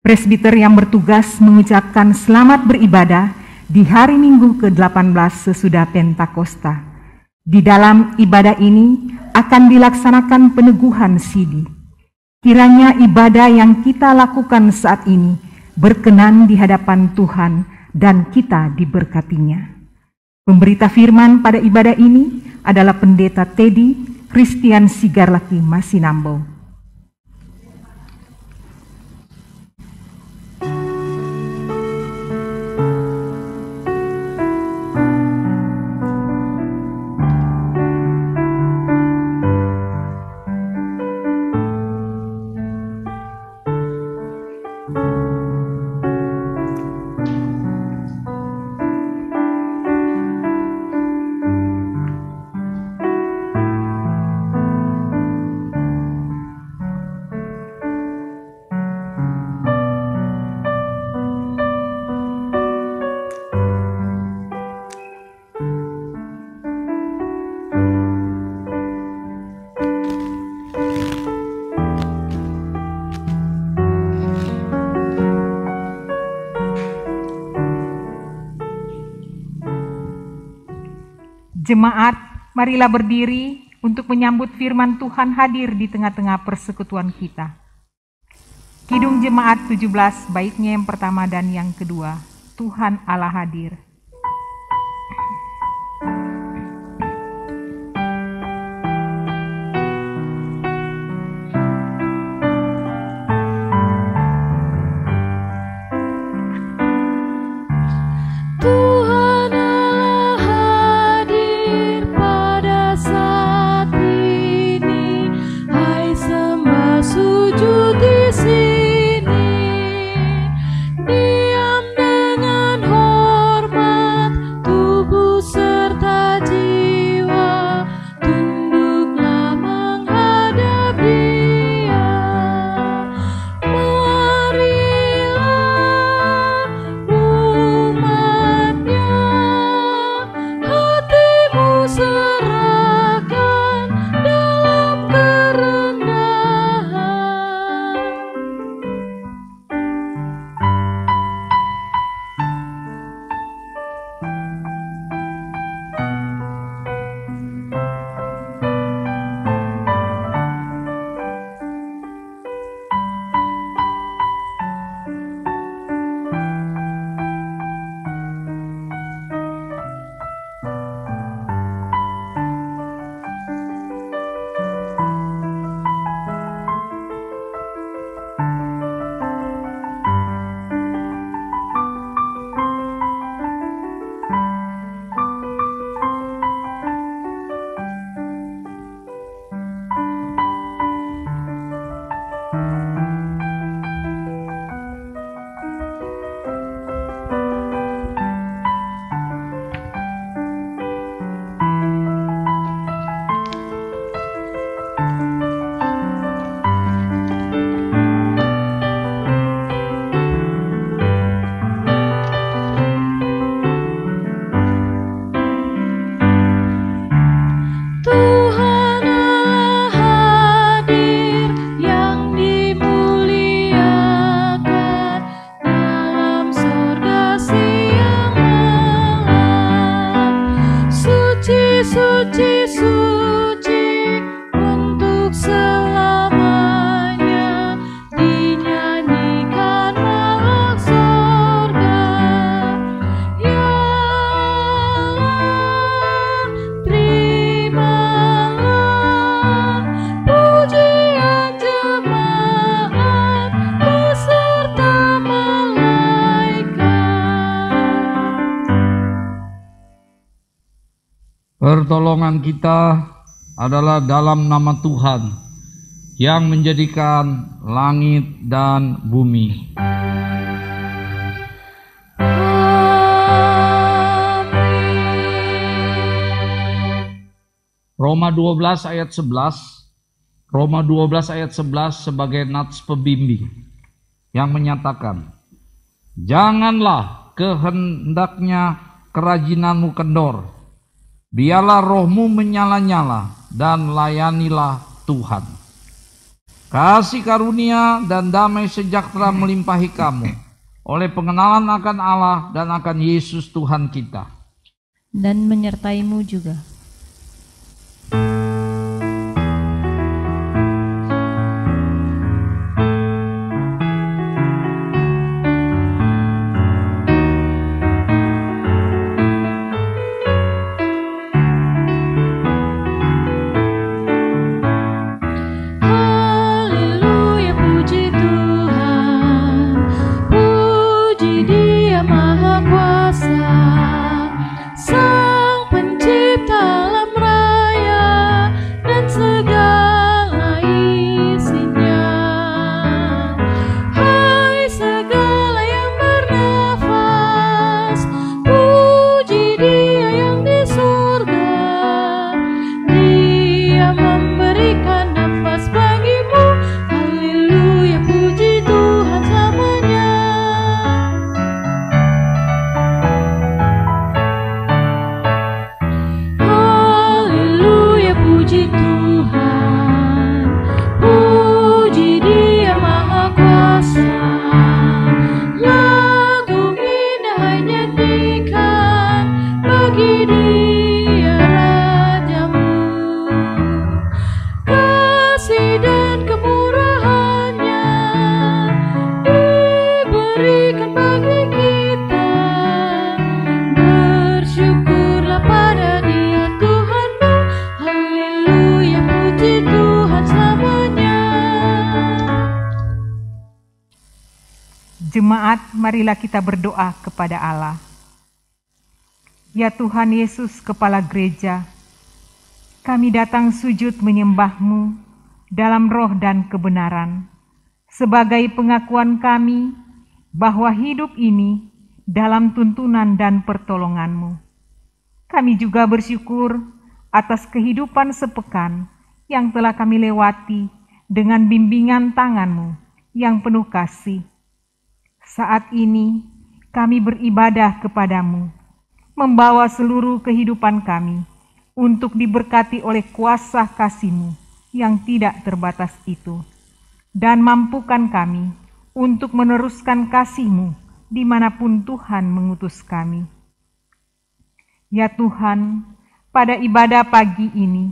Presbiter yang bertugas mengucapkan selamat beribadah di hari Minggu ke-18 sesudah Pentakosta. Di dalam ibadah ini akan dilaksanakan peneguhan sidi. Kiranya ibadah yang kita lakukan saat ini berkenan di hadapan Tuhan dan kita diberkatinya. Pemberita firman pada ibadah ini adalah Pendeta Teddy Christian Sigarlaki Masinambo. Jemaat, marilah berdiri untuk menyambut firman Tuhan hadir di tengah-tengah persekutuan kita. Kidung Jemaat 17, baiknya yang pertama dan yang kedua, Tuhan Allah hadir. Pertolongan kita adalah dalam nama Tuhan yang menjadikan langit dan bumi. Roma 12 ayat 11, Roma 12 ayat 11 sebagai nats pembimbing yang menyatakan, janganlah kehendaknya kerajinanmu kendor, biarlah rohmu menyala-nyala dan layanilah Tuhan. kasih karunia dan damai sejahtera melimpahi kamu oleh pengenalan akan Allah dan akan Yesus Tuhan kita. Dan menyertaimu juga. Jemaat, marilah kita berdoa kepada Allah. Ya Tuhan Yesus, Kepala Gereja, kami datang sujud menyembah-Mu dalam roh dan kebenaran, sebagai pengakuan kami bahwa hidup ini dalam tuntunan dan pertolongan-Mu. Kami juga bersyukur atas kehidupan sepekan yang telah kami lewati dengan bimbingan tangan-Mu yang penuh kasih. Saat ini kami beribadah kepadamu, membawa seluruh kehidupan kami untuk diberkati oleh kuasa kasih-Mu yang tidak terbatas itu, dan mampukan kami untuk meneruskan kasih-Mu dimanapun Tuhan mengutus kami. Ya Tuhan, pada ibadah pagi ini,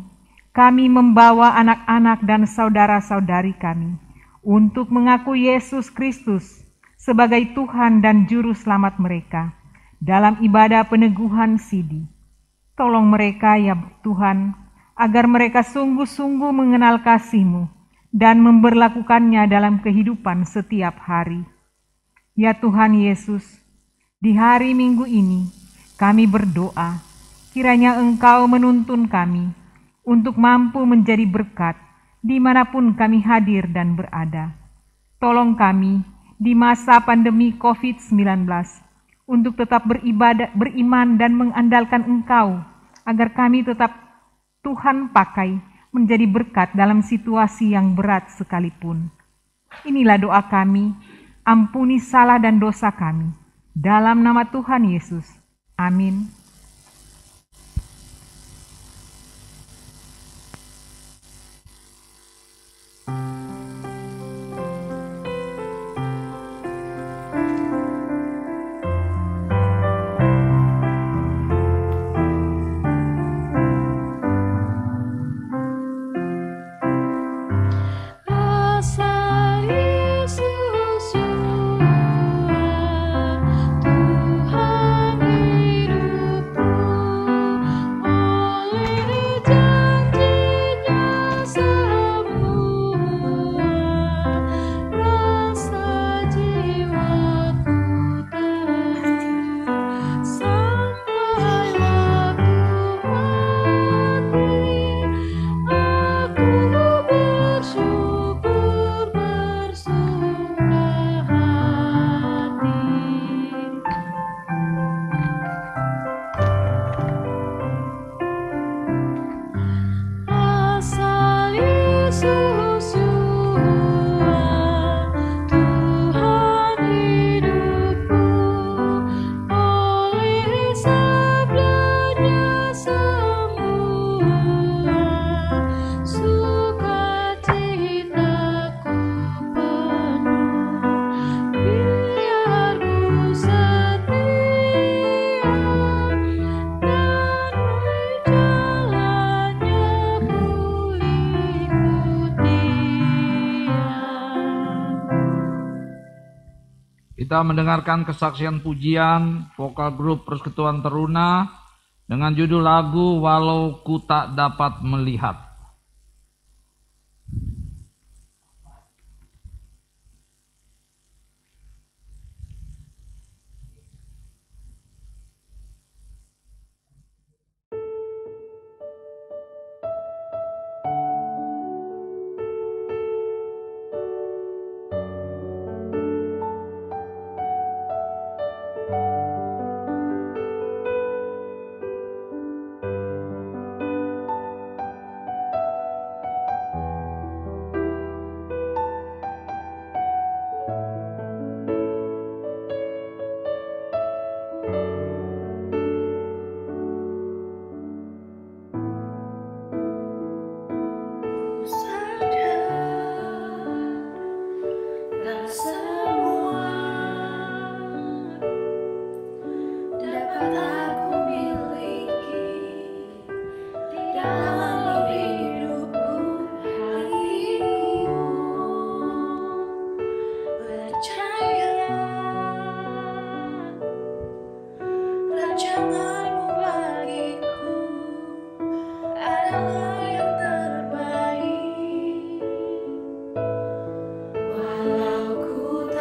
kami membawa anak-anak dan saudara-saudari kami untuk mengaku Yesus Kristus sebagai Tuhan dan Juru Selamat mereka dalam ibadah peneguhan sidi. Tolong mereka ya Tuhan, agar mereka sungguh-sungguh mengenal kasih-Mu dan memberlakukannya dalam kehidupan setiap hari. Ya Tuhan Yesus, di hari Minggu ini kami berdoa, kiranya Engkau menuntun kami untuk mampu menjadi berkat dimanapun kami hadir dan berada. Tolong kami di masa pandemi COVID-19 untuk tetap beribadah, beriman dan mengandalkan Engkau, agar kami tetap Tuhan pakai menjadi berkat dalam situasi yang berat sekalipun. Inilah doa kami, ampuni salah dan dosa kami, dalam nama Tuhan Yesus. Amin. Tuhan hidup Kita mendengarkan kesaksian pujian vokal grup Persekutuan Teruna dengan judul lagu Walau Ku Tak Dapat Melihat. Walau ku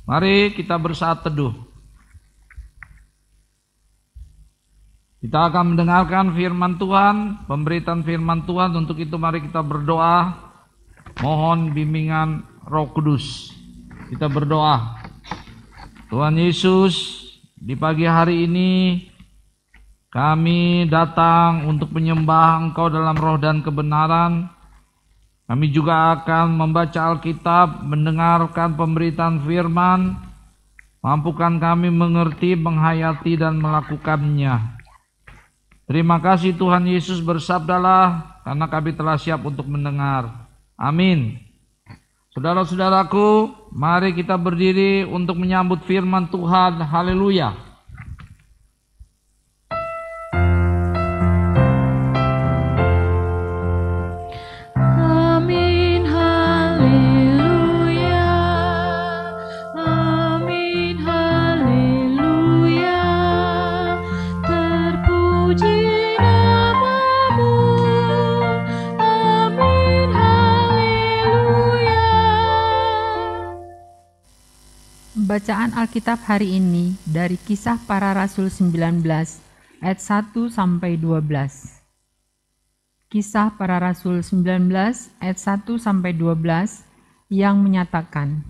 Mari kita bersaat teduh. Kita akan mendengarkan firman Tuhan, pemberitaan firman Tuhan. Untuk itu mari kita berdoa, mohon bimbingan Roh Kudus. Kita berdoa. Tuhan Yesus, di pagi hari ini kami datang untuk menyembah Engkau dalam roh dan kebenaran. Kami juga akan membaca Alkitab, mendengarkan pemberitaan firman. Mampukan kami mengerti, menghayati, dan melakukannya. Terima kasih Tuhan Yesus, bersabdalah, karena kami telah siap untuk mendengar. Amin. Saudara-saudaraku, mari kita berdiri untuk menyambut firman Tuhan. Haleluya. Bacaan Alkitab hari ini dari Kisah Para Rasul 19 ayat 1 sampai 12. Kisah Para Rasul 19 ayat 1 sampai 12 yang menyatakan.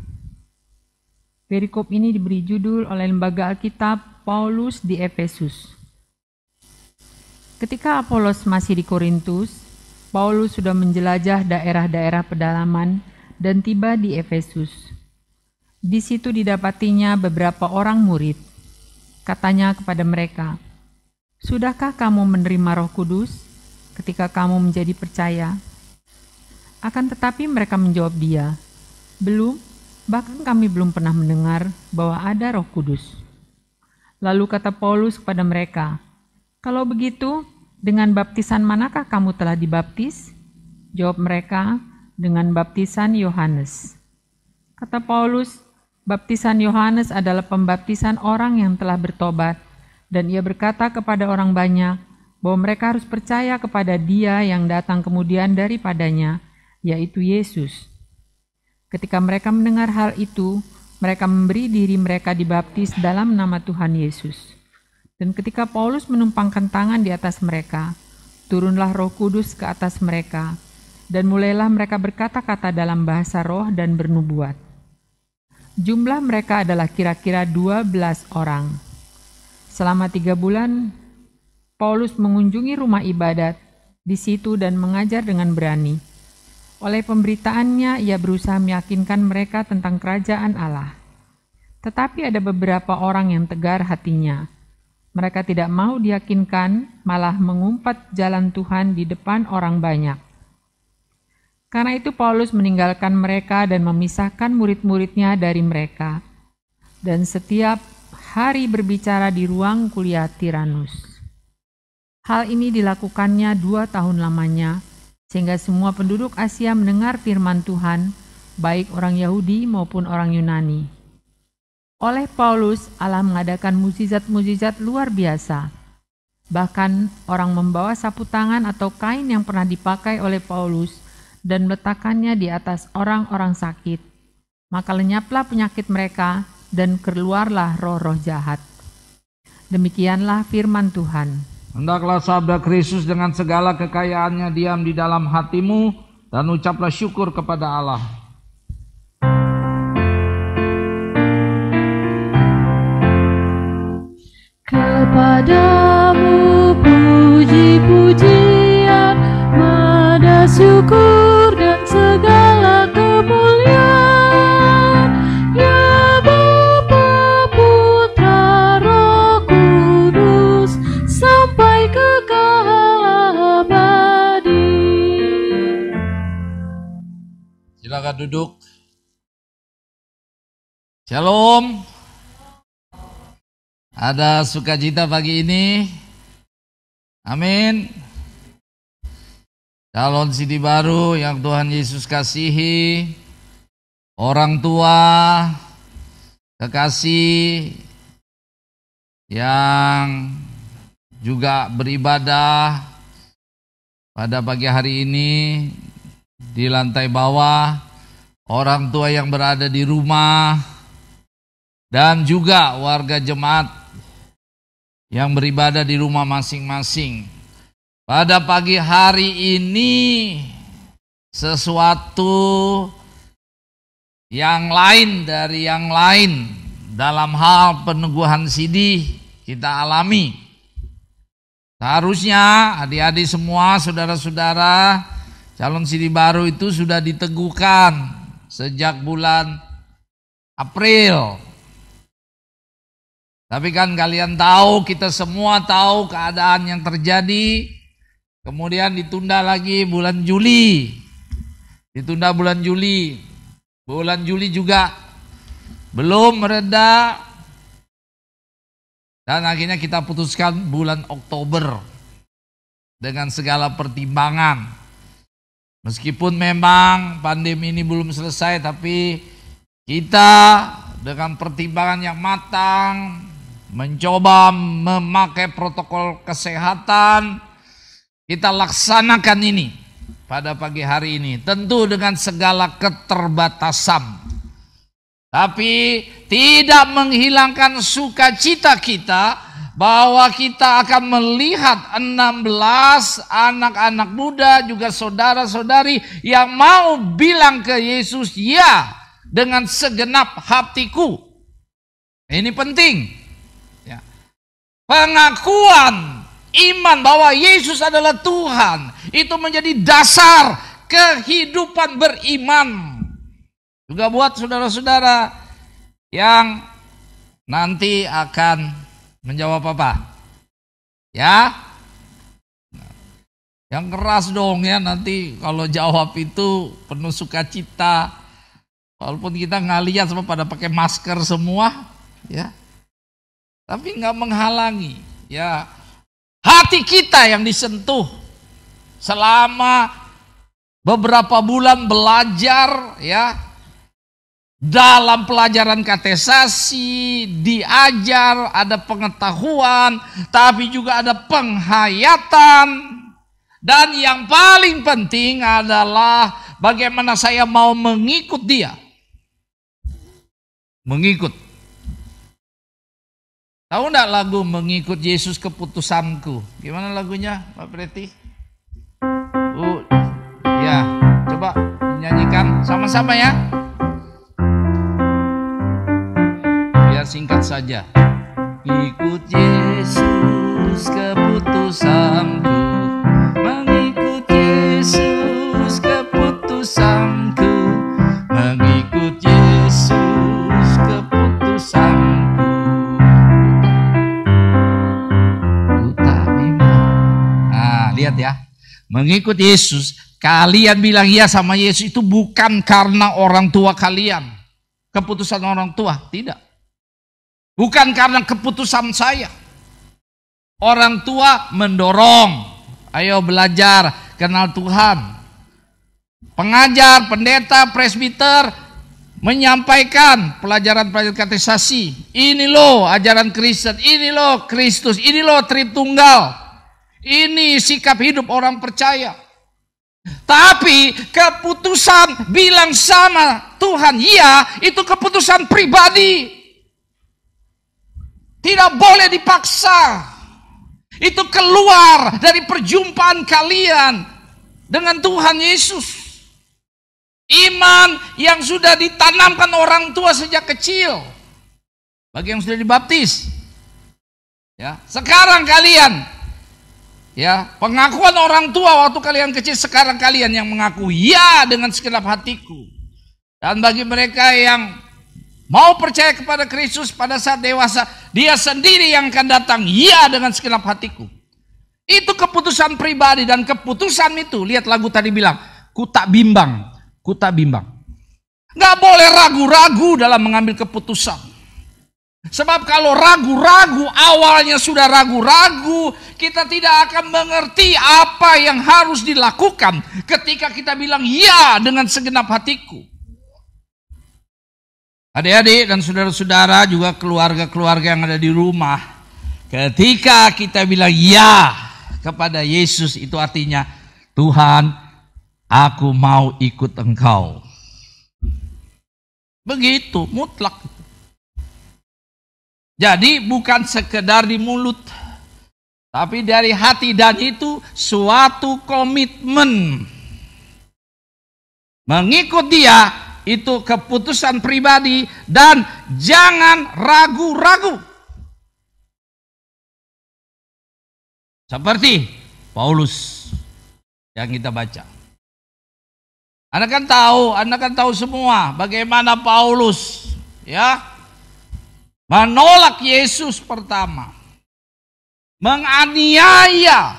Perikop ini diberi judul oleh Lembaga Alkitab Paulus di Efesus. Ketika Apolos masih di Korintus, Paulus sudah menjelajah daerah-daerah pedalaman dan tiba di Efesus. Di situ didapatinya beberapa orang murid. Katanya kepada mereka, "Sudahkah kamu menerima Roh Kudus ketika kamu menjadi percaya?" Akan tetapi mereka menjawab dia, "Belum, bahkan kami belum pernah mendengar bahwa ada Roh Kudus." Lalu kata Paulus kepada mereka, "Kalau begitu, dengan baptisan manakah kamu telah dibaptis?" Jawab mereka, "Dengan baptisan Yohanes." Kata Paulus, "Baptisan Yohanes adalah pembaptisan orang yang telah bertobat, dan ia berkata kepada orang banyak bahwa mereka harus percaya kepada Dia yang datang kemudian daripadanya, yaitu Yesus." Ketika mereka mendengar hal itu, mereka memberi diri mereka dibaptis dalam nama Tuhan Yesus. Dan ketika Paulus menumpangkan tangan di atas mereka, turunlah Roh Kudus ke atas mereka, dan mulailah mereka berkata-kata dalam bahasa roh dan bernubuat. Jumlah mereka adalah kira-kira 12 orang. Selama 3 bulan, Paulus mengunjungi rumah ibadat di situ dan mengajar dengan berani. Oleh pemberitaannya, ia berusaha meyakinkan mereka tentang kerajaan Allah. Tetapi ada beberapa orang yang tegar hatinya. Mereka tidak mau diyakinkan, malah mengumpat jalan Tuhan di depan orang banyak. Karena itu Paulus meninggalkan mereka dan memisahkan murid-muridnya dari mereka, dan setiap hari berbicara di ruang kuliah Tiranus. Hal ini dilakukannya 2 tahun lamanya, sehingga semua penduduk Asia mendengar firman Tuhan, baik orang Yahudi maupun orang Yunani. Oleh Paulus, Allah mengadakan mukjizat-mukjizat luar biasa. Bahkan orang membawa sapu tangan atau kain yang pernah dipakai oleh Paulus dan meletakkannya di atas orang-orang sakit. Maka lenyaplah penyakit mereka dan keluarlah roh-roh jahat. Demikianlah firman Tuhan. Hendaklah sabda Kristus dengan segala kekayaannya diam di dalam hatimu, dan ucaplah syukur kepada Allah. Kepadamu puji-pujian, nada syukur dan segala kemuliaan, ya Bapa, Putra, Roh Kudus, sampai kekal abadi. Silakan duduk. Shalom. Ada sukacita pagi ini. Amin. Calon CD baru yang Tuhan Yesus kasihi, orang tua, kekasih yang juga beribadah pada pagi hari ini di lantai bawah, orang tua yang berada di rumah, dan juga warga jemaat yang beribadah di rumah masing-masing. Pada pagi hari ini sesuatu yang lain dari yang lain dalam hal peneguhan sidih kita alami. Seharusnya adik-adik semua, saudara-saudara, calon sidih baru itu sudah diteguhkan sejak bulan April. Tapi kan kalian tahu, kita semua tahu keadaan yang terjadi. Kemudian ditunda lagi bulan Juli. Ditunda bulan Juli. Bulan Juli juga belum mereda. Dan akhirnya kita putuskan bulan Oktober. Dengan segala pertimbangan. Meskipun memang pandemi ini belum selesai, tapi kita dengan pertimbangan yang matang mencoba memakai protokol kesehatan, kita laksanakan ini pada pagi hari ini. Tentu dengan segala keterbatasan. Tapi tidak menghilangkan sukacita kita bahwa kita akan melihat 16 anak-anak muda juga saudara-saudari yang mau bilang ke Yesus, ya, dengan segenap hatiku. Ini penting. Pengakuan iman bahwa Yesus adalah Tuhan itu menjadi dasar kehidupan beriman. Juga buat saudara-saudara yang nanti akan menjawab apa? Ya? Yang keras dong ya, nanti kalau jawab itu penuh sukacita. Walaupun kita nggak lihat semua pada pakai masker semua, ya. Tapi nggak menghalangi, ya, hati kita yang disentuh selama beberapa bulan belajar, ya, dalam pelajaran katekisasi, diajar, ada pengetahuan, tapi juga ada penghayatan, dan yang paling penting adalah bagaimana saya mau mengikut Dia, mengikut. Tahu enggak lagu Mengikut Yesus Keputusanku? Gimana lagunya, Pak Preti? Ya, coba nyanyikan sama-sama ya. Biar singkat saja. Ikut Yesus keputusanku, mengikut Yesus keputusanku, mengikut Yesus keputusanku. Lihat ya, mengikut Yesus, kalian bilang iya sama Yesus itu bukan karena orang tua kalian, keputusan orang tua, tidak. Bukan karena keputusan saya. Orang tua mendorong, ayo belajar, kenal Tuhan. Pengajar, pendeta, presbiter menyampaikan pelajaran-pelajaran katekisasi. Ini loh ajaran Kristen, ini loh Kristus, ini loh Tritunggal. Ini sikap hidup orang percaya. Tapi keputusan bilang sama Tuhan iya, itu keputusan pribadi. Tidak boleh dipaksa. Itu keluar dari perjumpaan kalian dengan Tuhan Yesus. Iman yang sudah ditanamkan orang tua sejak kecil. Bagi yang sudah dibaptis. Ya, sekarang kalian, ya, pengakuan orang tua waktu kalian kecil, sekarang kalian yang mengaku ya dengan segenap hatiku. Dan bagi mereka yang mau percaya kepada Kristus pada saat dewasa, Dia sendiri yang akan datang ya dengan segenap hatiku. Itu keputusan pribadi, dan keputusan itu, lihat lagu tadi bilang, ku tak bimbang, ku tak bimbang. Gak boleh ragu-ragu dalam mengambil keputusan. Sebab kalau ragu-ragu, awalnya sudah ragu-ragu, kita tidak akan mengerti apa yang harus dilakukan ketika kita bilang ya dengan segenap hatiku. Adik-adik dan saudara-saudara, juga keluarga-keluarga yang ada di rumah, ketika kita bilang ya kepada Yesus, itu artinya, Tuhan, aku mau ikut Engkau. Begitu, mutlak. Jadi bukan sekedar di mulut, tapi dari hati, dan itu suatu komitmen. Mengikut dia itu keputusan pribadi dan jangan ragu-ragu. Seperti Paulus yang kita baca. Anda kan tahu semua bagaimana Paulus menolak Yesus pertama. Menganiaya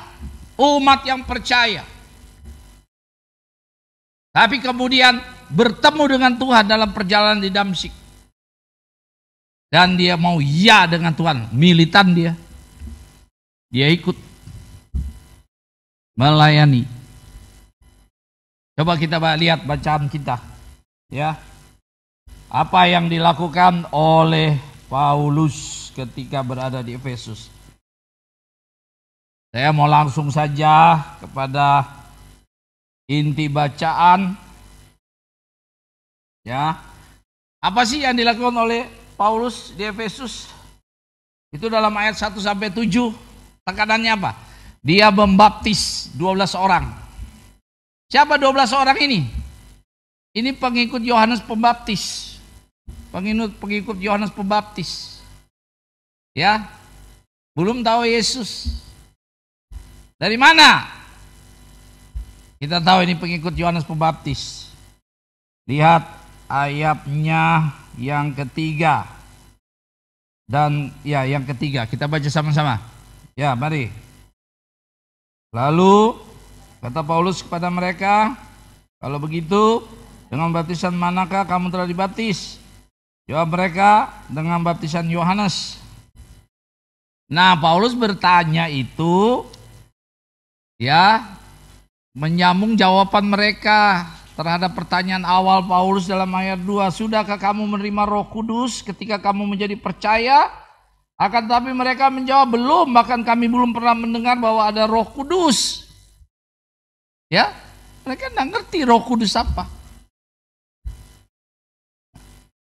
umat yang percaya. Tapi kemudian bertemu dengan Tuhan dalam perjalanan di Damsyik. Dan dia mau dengan Tuhan. Militan dia. Dia ikut melayani. Coba kita lihat bacaan kita. Ya. Apa yang dilakukan oleh Paulus ketika berada di Efesus. Saya mau langsung saja kepada inti bacaan. Ya. Apa sih yang dilakukan oleh Paulus di Efesus? Itu dalam ayat 1 sampai 7. Tekanannya apa? Dia membaptis 12 orang. Siapa 12 orang ini? Ini pengikut Yohanes Pembaptis. Pengikut Yohanes Pembaptis. Ya. Belum tahu Yesus. Dari mana? Kita tahu ini pengikut Yohanes Pembaptis. Lihat ayatnya yang ketiga. Dan yang ketiga, kita baca sama-sama. Ya, mari. Lalu kata Paulus kepada mereka, kalau begitu dengan baptisan manakah kamu telah dibaptis? Jawab mereka, dengan baptisan Yohanes. Nah, Paulus bertanya itu menyambung jawaban mereka terhadap pertanyaan awal Paulus dalam ayat 2. Sudahkah kamu menerima Roh Kudus ketika kamu menjadi percaya? Akan tetapi mereka menjawab, belum, bahkan kami belum pernah mendengar bahwa ada Roh Kudus. Ya, mereka tidak ngerti Roh Kudus apa.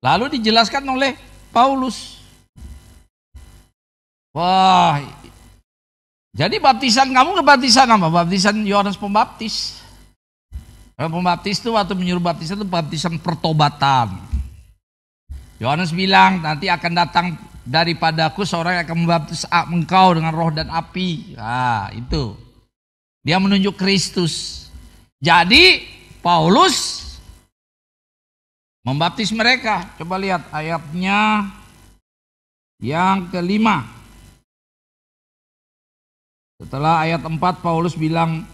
Lalu dijelaskan oleh Paulus. Wah, jadi baptisan kamu kebaptisan apa? Baptisan Yohanes Pembaptis. Pembaptis itu waktu menyuruh baptisan itu baptisan pertobatan. Yohanes bilang, nanti akan datang daripadaku seorang yang akan membaptis engkau dengan roh dan api. Nah, itu. Dia menunjuk Kristus. Jadi Paulus membaptis mereka. Coba lihat ayatnya yang kelima. Setelah ayat 4 Paulus bilang,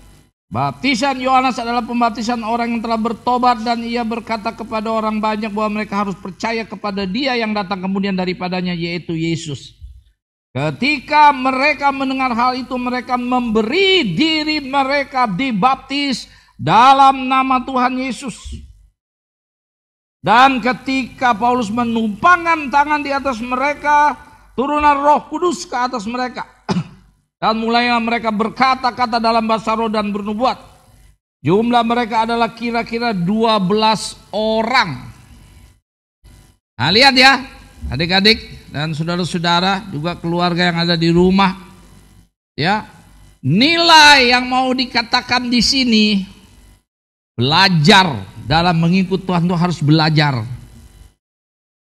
baptisan Yohanes adalah pembaptisan orang yang telah bertobat, dan ia berkata kepada orang banyak bahwa mereka harus percaya kepada dia yang datang kemudian daripadanya, yaitu Yesus. Ketika mereka mendengar hal itu, mereka memberi diri mereka dibaptis dalam nama Tuhan Yesus. Dan ketika Paulus menumpangkan tangan di atas mereka, turunlah Roh Kudus ke atas mereka. Dan mulailah mereka berkata-kata dalam bahasa roh dan bernubuat. Jumlah mereka adalah kira-kira 12 orang. Nah, lihat ya, adik-adik dan saudara-saudara, juga keluarga yang ada di rumah. Ya. Nilai yang mau dikatakan di sini, belajar dalam mengikut Tuhan itu harus belajar.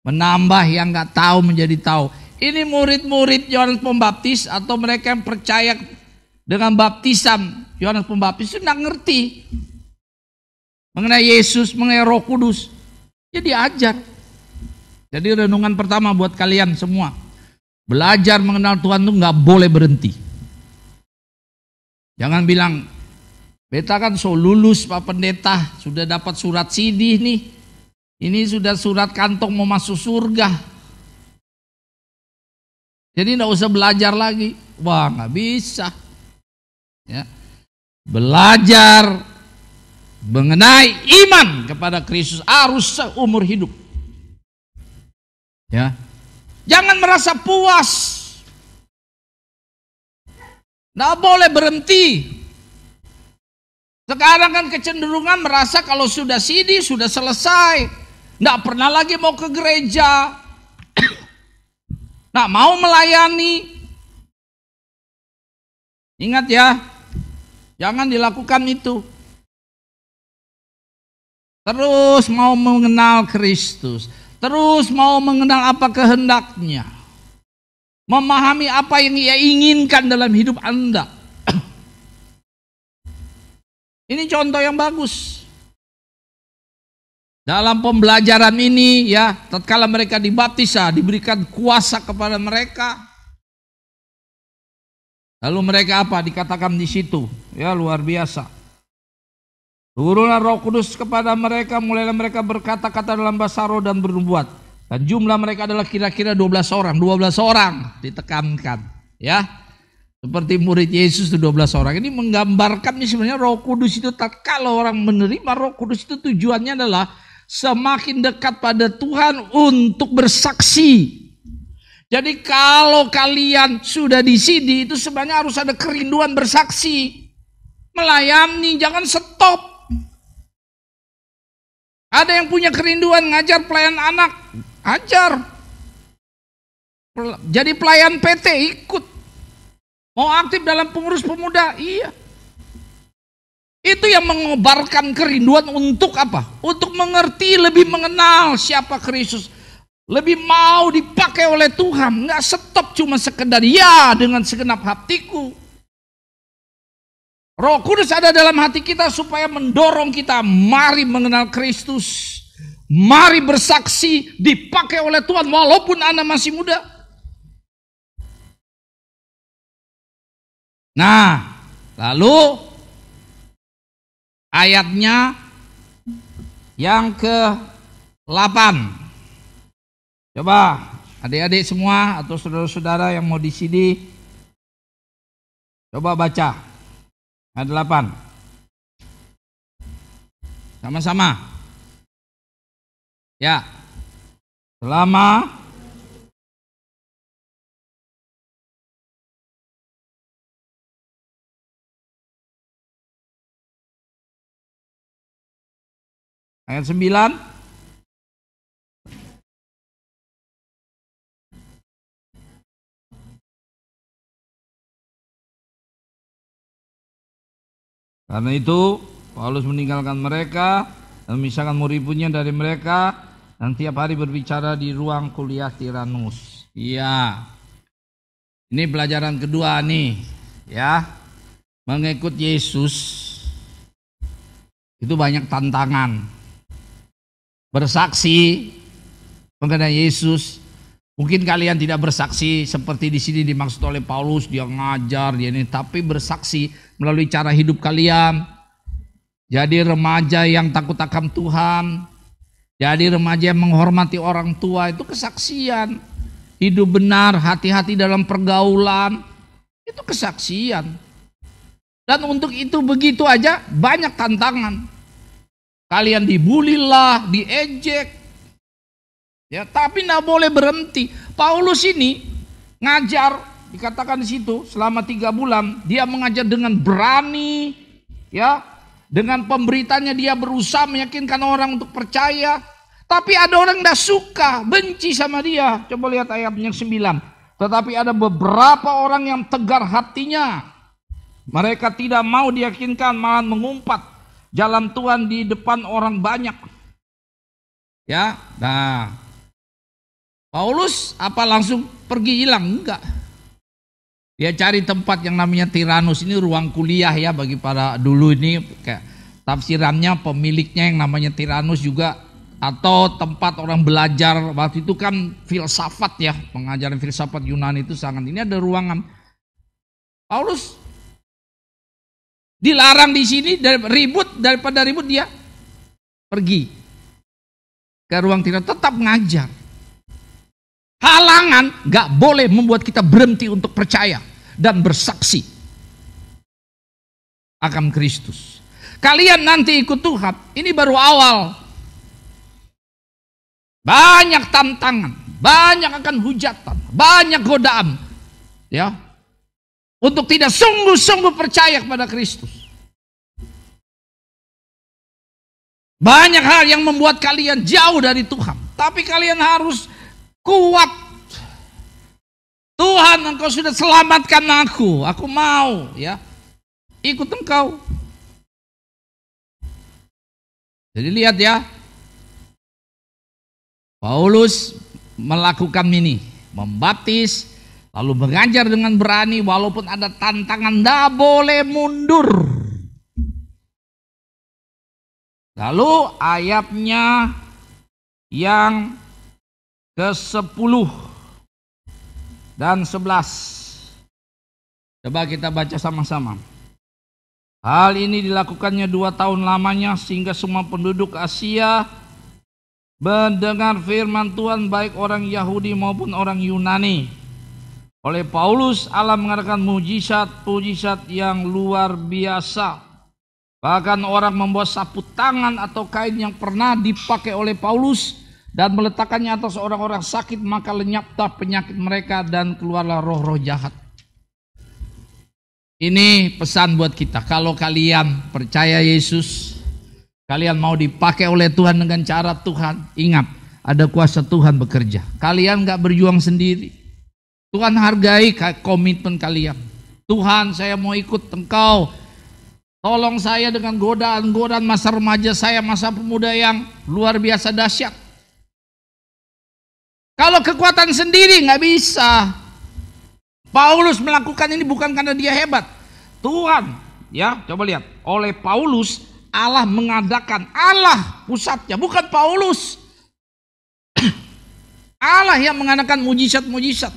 Menambah yang enggak tahu menjadi tahu. Ini murid-murid Yohanes Pembaptis atau mereka yang percaya dengan baptisan Yohanes Pembaptis itu enggak ngerti mengenai Yesus, mengenai Roh Kudus. Jadi ajar. Jadi renungan pertama buat kalian semua, belajar mengenal Tuhan itu nggak boleh berhenti. Jangan bilang, beta kan so lulus Pak Pendeta, sudah dapat surat sidih nih, ini sudah surat kantong mau masuk surga. Jadi nggak usah belajar lagi. Wah, nggak bisa. Ya. Belajar mengenai iman kepada Kristus harus seumur hidup. Ya, jangan merasa puas. Nggak boleh berhenti. Sekarang kan kecenderungan merasa kalau sudah sidih sudah selesai, nggak pernah lagi mau ke gereja. Nah, mau melayani, ingat ya, jangan dilakukan itu. Terus mau mengenal Kristus, terus mau mengenal apa kehendaknya, memahami apa yang Ia inginkan dalam hidup Anda. Ini contoh yang bagus. Dalam pembelajaran ini ya, tatkala mereka dibaptis, diberikan kuasa kepada mereka. Lalu mereka apa? Dikatakan di situ, ya luar biasa. Turunlah Roh Kudus kepada mereka, mulailah mereka berkata-kata dalam bahasa roh dan bernubuat. Dan jumlah mereka adalah kira-kira 12 orang ditekankan, ya. Seperti murid Yesus itu 12 orang. Ini menggambarkan sebenarnya Roh Kudus itu kalau orang menerima Roh Kudus itu tujuannya adalah semakin dekat pada Tuhan untuk bersaksi. Jadi kalau kalian sudah di sini itu sebenarnya harus ada kerinduan bersaksi. Melayani, jangan stop. Ada yang punya kerinduan ngajar pelayan anak, ajar. Jadi pelayan PT ikut. Mau aktif dalam pengurus pemuda, iya. Itu yang mengobarkan kerinduan untuk apa? Untuk mengerti, lebih mengenal siapa Kristus. Lebih mau dipakai oleh Tuhan. Nggak stop cuma sekedar ya dengan segenap hatiku. Roh Kudus ada dalam hati kita supaya mendorong kita, mari mengenal Kristus, mari bersaksi, dipakai oleh Tuhan walaupun Anda masih muda. Nah, lalu ayatnya yang ke-8. Coba adik-adik semua atau saudara-saudara yang mau di sini, coba baca. Ayat 8. Sama-sama. Ya. Selama ayat 9. Karena itu Paulus meninggalkan mereka dan memisahkan murid-muridnya dari mereka dan tiap hari berbicara di ruang kuliah Tiranus. Iya. Ini pelajaran kedua nih, ya. Mengikut Yesus itu banyak tantangan. Bersaksi mengenai Yesus. Mungkin kalian tidak bersaksi seperti di sini dimaksud oleh Paulus, dia ngajar, dia ini, tapi bersaksi melalui cara hidup kalian. Jadi remaja yang takut akan Tuhan, jadi remaja yang menghormati orang tua, itu kesaksian. Hidup benar, hati-hati dalam pergaulan, itu kesaksian. Dan untuk itu begitu aja banyak tantangan. Kalian dibully lah, diejek. Ya, tapi tidak boleh berhenti. Paulus ini ngajar, dikatakan di situ selama 3 bulan dia mengajar dengan berani, ya, dengan pemberitanya dia berusaha meyakinkan orang untuk percaya. Tapi ada orang tidak suka, benci sama dia. Coba lihat ayat yang 9. Tetapi ada beberapa orang yang tegar hatinya. Mereka tidak mau diyakinkan, malah mengumpat jalan Tuhan di depan orang banyak. Ya, nah. Paulus apa langsung pergi hilang? Enggak. Dia cari tempat yang namanya Tiranus, ini ruang kuliah ya bagi para dulu ini, kayak tafsirannya pemiliknya yang namanya Tiranus juga, atau tempat orang belajar. Waktu itu kan filsafat ya, pengajaran filsafat Yunani itu sangat, ini ada ruangan. Paulus dilarang di sini, daripada ribut dia pergi ke ruang Tiranus, tetap ngajar. Halangan gak boleh membuat kita berhenti untuk percaya dan bersaksi akan Kristus. Kalian nanti ikut Tuhan, ini baru awal. Banyak tantangan, banyak akan hujatan, banyak godaan, ya, untuk tidak sungguh-sungguh percaya kepada Kristus. Banyak hal yang membuat kalian jauh dari Tuhan, tapi kalian harus kuat Tuhan, Engkau sudah selamatkan aku mau ya ikut Engkau. Jadi lihat ya, Paulus melakukan ini, membaptis, lalu mengajar dengan berani walaupun ada tantangan, tidak boleh mundur. Lalu ayatnya yang ke-10 dan 11. Coba kita baca sama-sama. Hal ini dilakukannya 2 tahun lamanya sehingga semua penduduk Asia mendengar firman Tuhan, baik orang Yahudi maupun orang Yunani. Oleh Paulus Allah mengadakan mujizat-mujizat yang luar biasa. Bahkan orang membawa sapu tangan atau kain yang pernah dipakai oleh Paulus dan meletakkannya atas orang-orang sakit, maka lenyaplah penyakit mereka dan keluarlah roh-roh jahat. Ini pesan buat kita. Kalau kalian percaya Yesus, kalian mau dipakai oleh Tuhan dengan cara Tuhan, ingat ada kuasa Tuhan bekerja. Kalian gak berjuang sendiri. Tuhan hargai komitmen kalian. Tuhan, saya mau ikut Engkau. Tolong saya dengan godaan-godaan masa remaja saya, masa pemuda yang luar biasa dahsyat. Kalau kekuatan sendiri nggak bisa. Paulus melakukan ini bukan karena dia hebat. Tuhan, ya coba lihat. Oleh Paulus Allah mengadakan, Allah pusatnya, bukan Paulus. Allah yang mengadakan mujizat-mujizat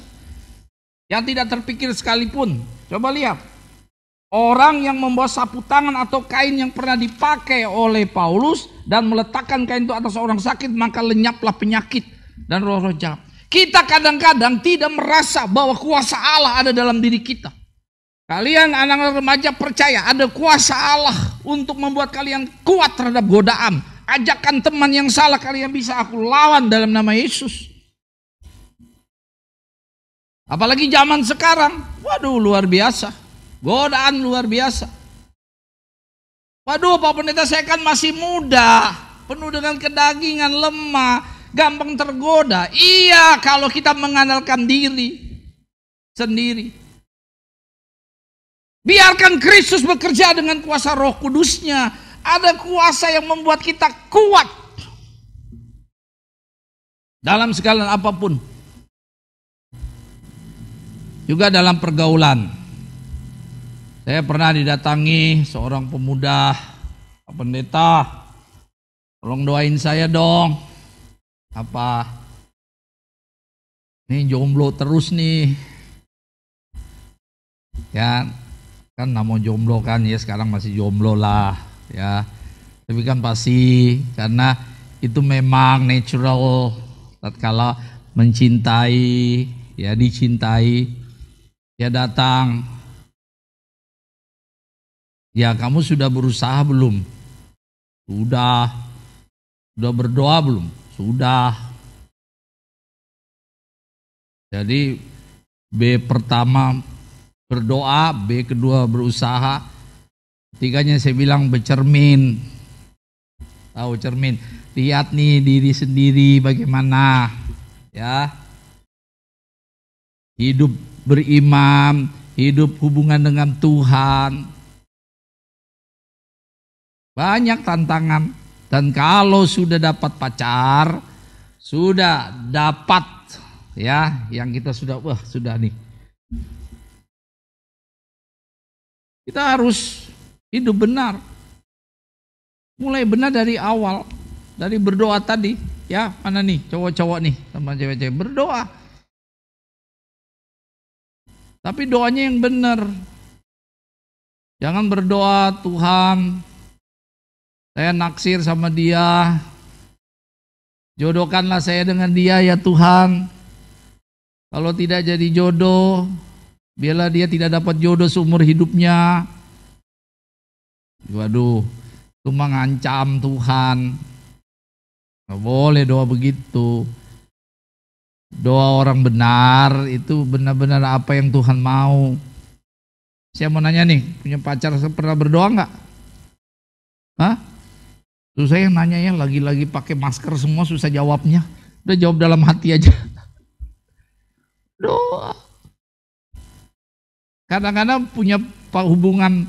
yang tidak terpikir sekalipun. Coba lihat. Orang yang membawa sapu tangan atau kain yang pernah dipakai oleh Paulus dan meletakkan kain itu atas orang sakit, maka lenyaplah penyakit dan roh-roh jahat. Kita kadang-kadang tidak merasa bahwa kuasa Allah ada dalam diri kita. Kalian anak-anak remaja percaya ada kuasa Allah untuk membuat kalian kuat terhadap godaan. Ajakan teman yang salah kalian bisa aku lawan dalam nama Yesus. Apalagi zaman sekarang, waduh luar biasa. Godaan luar biasa. Waduh Pak Pendeta, saya kan masih muda, penuh dengan kedagingan, lemah, gampang tergoda. Iya kalau kita mengandalkan diri sendiri. Biarkan Kristus bekerja dengan kuasa Roh Kudusnya. Ada kuasa yang membuat kita kuat dalam segala apapun. Juga dalam pergaulan. Saya pernah didatangi seorang pemuda, Pak Pendeta, tolong doain saya dong. Apa? Nih jomblo terus nih. Ya, kan nama jomblo kan ya, sekarang masih jomblo lah ya. Tapi kan pasti karena itu memang natural tatkala mencintai, ya dicintai, ya datang. Ya kamu sudah berusaha belum? Sudah. Sudah berdoa belum? Sudah. Jadi B pertama berdoa, B kedua berusaha, ketiganya saya bilang bercermin. Tahu cermin? Lihat nih diri sendiri bagaimana, ya. Hidup beriman, hidup hubungan dengan Tuhan. Banyak tantangan. Dan kalau sudah dapat pacar, sudah dapat ya yang kita sudah sudah nih. Kita harus hidup benar. Mulai benar dari awal, dari berdoa tadi, ya. Mana nih cowok-cowok nih sama cewek-cewek berdoa. Tapi doanya yang benar. Jangan berdoa, Tuhan, saya naksir sama dia, jodohkanlah saya dengan dia ya Tuhan. Kalau tidak jadi jodoh, biarlah dia tidak dapat jodoh seumur hidupnya. Waduh, itu mengancam Tuhan. Gak boleh doa begitu. Doa orang benar itu benar-benar apa yang Tuhan mau. Saya mau nanya nih, punya pacar pernah berdoa nggak? Hah? Terus saya nanya ya, lagi-lagi pakai masker semua susah jawabnya. Udah jawab dalam hati aja. Doa. kadang-kadang punya hubungan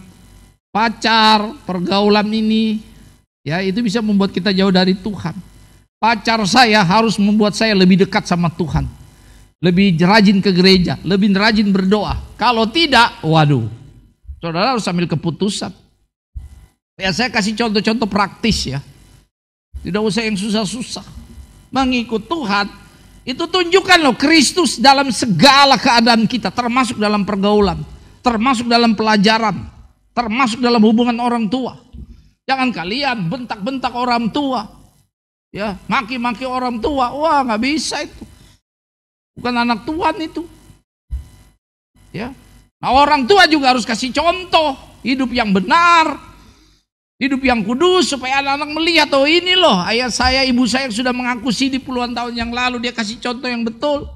pacar, pergaulan ini, ya itu bisa membuat kita jauh dari Tuhan. Pacar saya harus membuat saya lebih dekat sama Tuhan, lebih rajin ke gereja, lebih rajin berdoa. Kalau tidak, waduh, saudara harus ambil keputusan. Ya saya kasih contoh-contoh praktis ya, tidak usah yang susah-susah. Mengikut Tuhan, itu tunjukkan loh Kristus dalam segala keadaan kita, termasuk dalam pergaulan, termasuk dalam pelajaran, termasuk dalam hubungan orang tua. Jangan kalian bentak-bentak orang tua, ya maki-maki orang tua. Wah, nggak bisa itu, bukan anak Tuhan itu. Ya, nah orang tua juga harus kasih contoh hidup yang benar, hidup yang kudus, supaya anak-anak melihat, oh ini loh ayah saya, ibu saya yang sudah mengaku di puluhan tahun yang lalu, dia kasih contoh yang betul.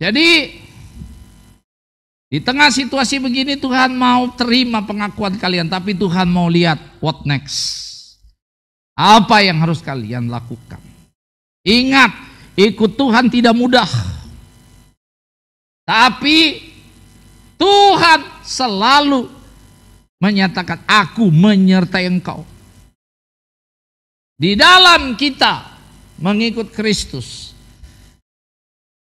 Jadi di tengah situasi begini Tuhan mau terima pengakuan kalian, tapi Tuhan mau lihat what next. Apa yang harus kalian lakukan? Ingat, ikut Tuhan tidak mudah. Tapi Tuhan selalu menyatakan, aku menyertai engkau. Di dalam kita mengikut Kristus,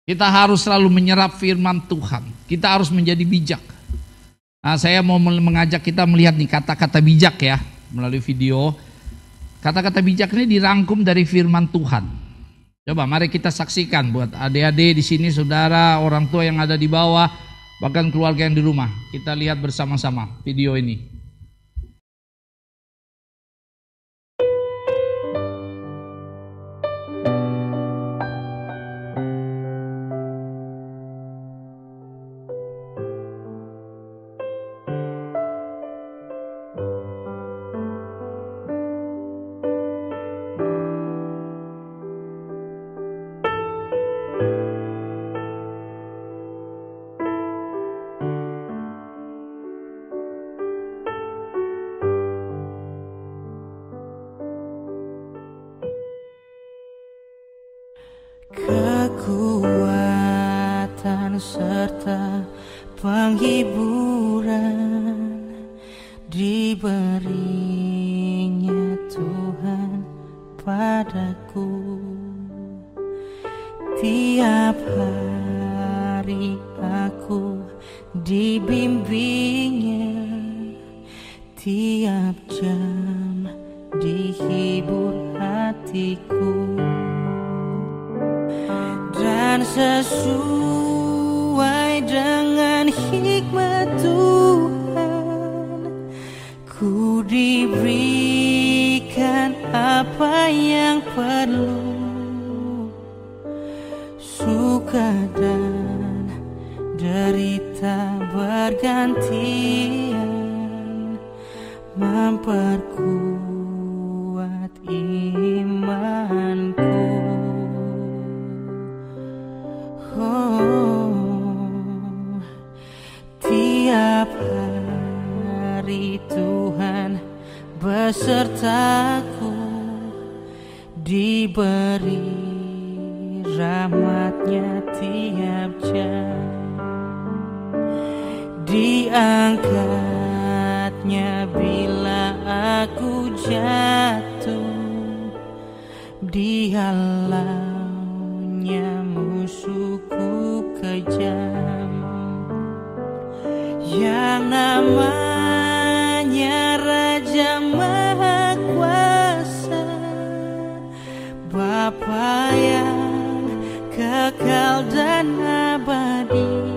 kita harus selalu menyerap firman Tuhan. Kita harus menjadi bijak. Nah, saya mau mengajak kita melihat nih kata-kata bijak ya, melalui video. Kata-kata bijak ini dirangkum dari firman Tuhan. Coba mari kita saksikan buat adik-adik di sini, saudara, orang tua yang ada di bawah, bahkan keluarga yang di rumah. Kita lihat bersama-sama video ini. Kekuatan serta penghiburan diberinya Tuhan padaku. Tiap hari aku dibimbingnya, tiap jam dihibur hatiku. Dan sesuai dengan hikmat Tuhan, ku diberikan apa yang perlu. Suka dan derita bergantian, memperkuat imanku. Tiap hari Tuhan besertaku, diberi rahmat-Nya tiap jam, diangkat-Nya bila aku jatuh, dihalau-Nya musuhku kejam. Yang namanya Raja Maha Kuasa, Bapa yang kekal dan abadi,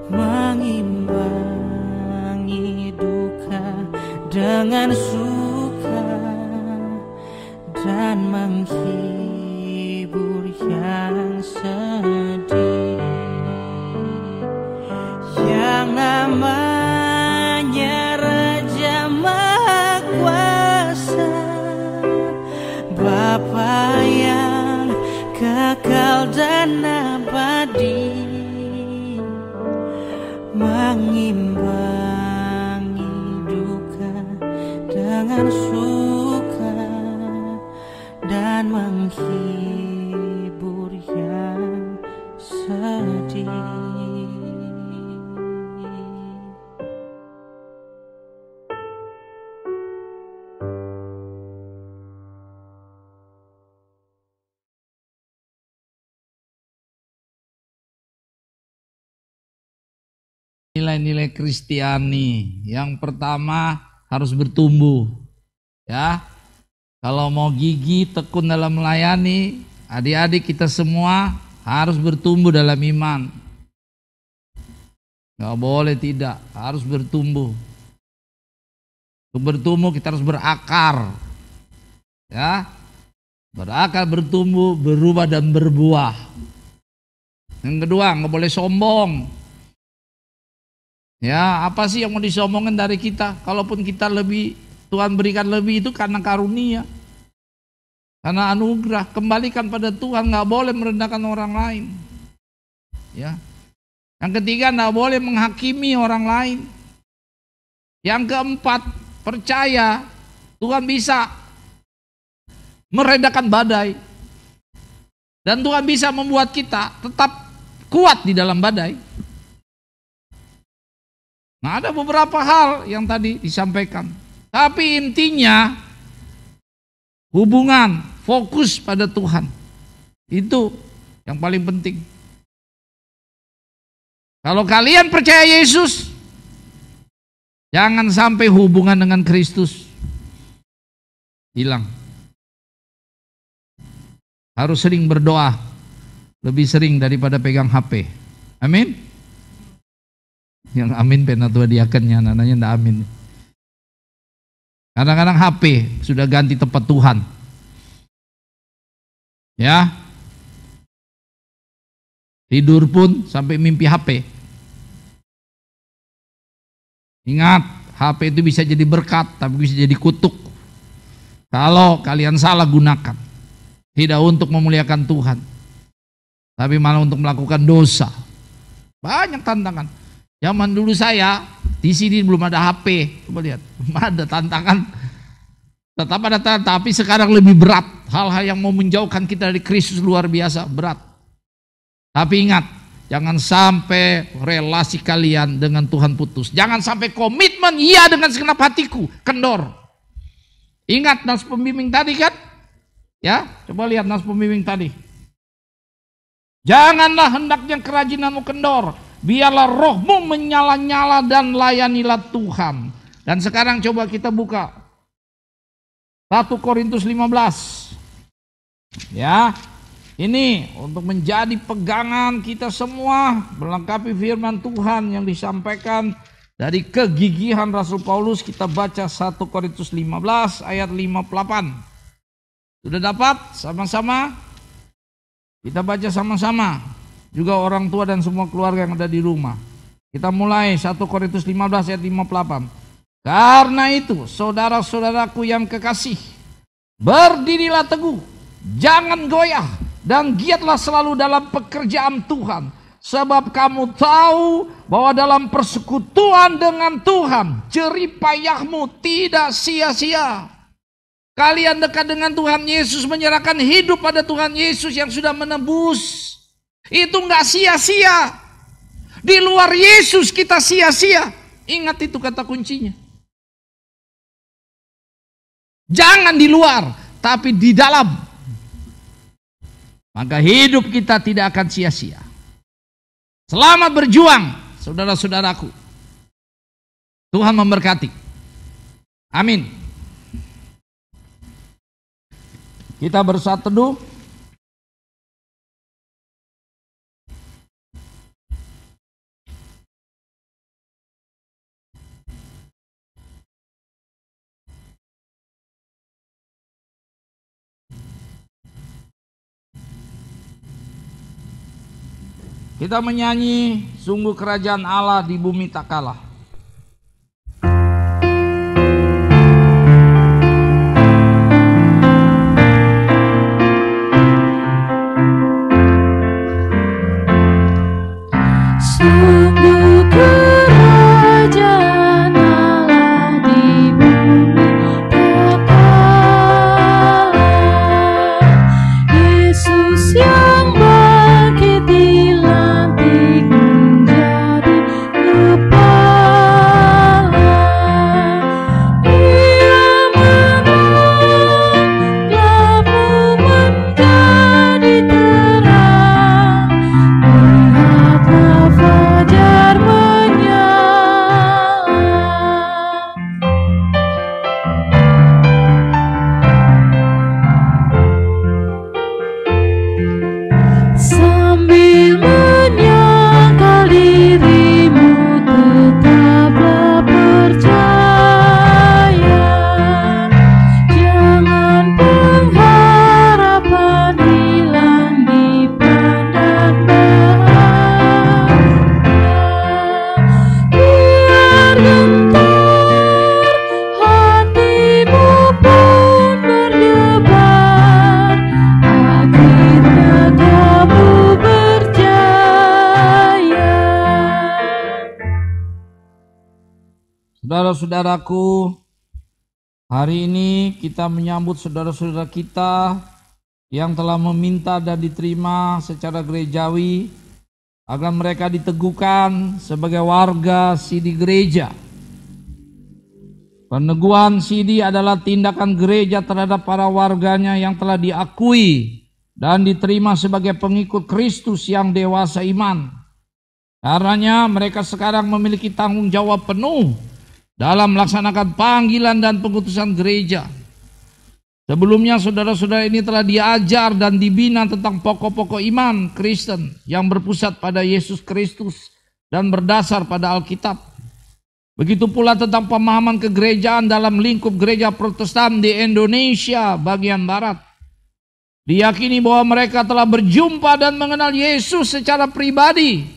mengimbangi duka dengan suka dan menghibur yang sedih. Yang namanya Raja Maha Kuasa, Bapa yang kekal dan abadi, mengimbangi duka dengan suka dan menghibur yang nilai-nilai Kristiani. Yang pertama harus bertumbuh. Ya. Kalau mau gigih, tekun dalam melayani, adik-adik kita semua harus bertumbuh dalam iman. Gak boleh tidak, harus bertumbuh. Untuk bertumbuh kita harus berakar. Ya. Berakar, bertumbuh, berubah dan berbuah. Yang kedua, gak boleh sombong. Ya, apa sih yang mau disombongkan dari kita? Kalaupun kita lebih, Tuhan berikan lebih, itu karena karunia. Karena anugerah. Kembalikan pada Tuhan, gak boleh merendahkan orang lain. Ya. Yang ketiga, gak boleh menghakimi orang lain. Yang keempat, percaya Tuhan bisa meredakan badai. Dan Tuhan bisa membuat kita tetap kuat di dalam badai. Nah, ada beberapa hal yang tadi disampaikan. Tapi intinya hubungan, fokus pada Tuhan. Itu yang paling penting. Kalau kalian percaya Yesus, jangan sampai hubungan dengan Kristus hilang. Harus sering berdoa, lebih sering daripada pegang HP. Amin. Yang amin penatua diakennya, nananya ndak amin. Kadang-kadang HP sudah ganti tempat Tuhan. Ya. Tidur pun sampai mimpi HP. Ingat, HP itu bisa jadi berkat, tapi bisa jadi kutuk. Kalau kalian salah gunakan. Tidak untuk memuliakan Tuhan, tapi malah untuk melakukan dosa. Banyak tantangan. Zaman dulu saya, di sini belum ada HP. Coba lihat, ada tantangan. Tetap ada tantangan, tapi sekarang lebih berat. Hal-hal yang mau menjauhkan kita dari Kristus luar biasa, berat. Tapi ingat, jangan sampai relasi kalian dengan Tuhan putus. Jangan sampai komitmen iya dengan segenap hatiku kendor. Ingat nas pembimbing tadi kan? Ya, coba lihat nas pembimbing tadi. Janganlah hendaknya kerajinanmu kendor. Biarlah rohmu menyala-nyala dan layanilah Tuhan. Dan sekarang coba kita buka 1 Korintus 15. Ya. Ini untuk menjadi pegangan kita semua, melengkapi firman Tuhan yang disampaikan dari kegigihan Rasul Paulus. Kita baca 1 Korintus 15 ayat 58. Sudah dapat? Sama-sama? Kita baca sama-sama. Juga orang tua dan semua keluarga yang ada di rumah. Kita mulai 1 Korintus 15 ayat 58. Karena itu, saudara-saudaraku yang kekasih, berdirilah teguh, jangan goyah, dan giatlah selalu dalam pekerjaan Tuhan. Sebab kamu tahu bahwa dalam persekutuan dengan Tuhan, jerih payahmu tidak sia-sia. Kalian dekat dengan Tuhan Yesus, menyerahkan hidup pada Tuhan Yesus yang sudah menebus. Itu enggak sia-sia. Di luar Yesus kita sia-sia. Ingat itu kata kuncinya. Jangan di luar, tapi di dalam. Maka hidup kita tidak akan sia-sia. Selamat berjuang, saudara-saudaraku. Tuhan memberkati. Amin. Kita bersatu teduh. Kita menyanyi, sungguh kerajaan Allah di bumi tak kalah. Sungguh kerajaan Allah di bumi tak kalah. Yesus yang bangkit dilantik menjadi kepala. Saudara-saudaraku, hari ini kita menyambut saudara-saudara kita yang telah meminta dan diterima secara gerejawi agar mereka diteguhkan sebagai warga sidi gereja. Peneguhan sidi adalah tindakan gereja terhadap para warganya yang telah diakui dan diterima sebagai pengikut Kristus yang dewasa iman. Karenanya mereka sekarang memiliki tanggung jawab penuh dalam melaksanakan panggilan dan pengutusan gereja. Sebelumnya saudara-saudara ini telah diajar dan dibina tentang pokok-pokok iman Kristen yang berpusat pada Yesus Kristus dan berdasar pada Alkitab. Begitu pula tentang pemahaman kegerejaan dalam lingkup gereja Protestan di Indonesia bagian barat. Diyakini bahwa mereka telah berjumpa dan mengenal Yesus secara pribadi,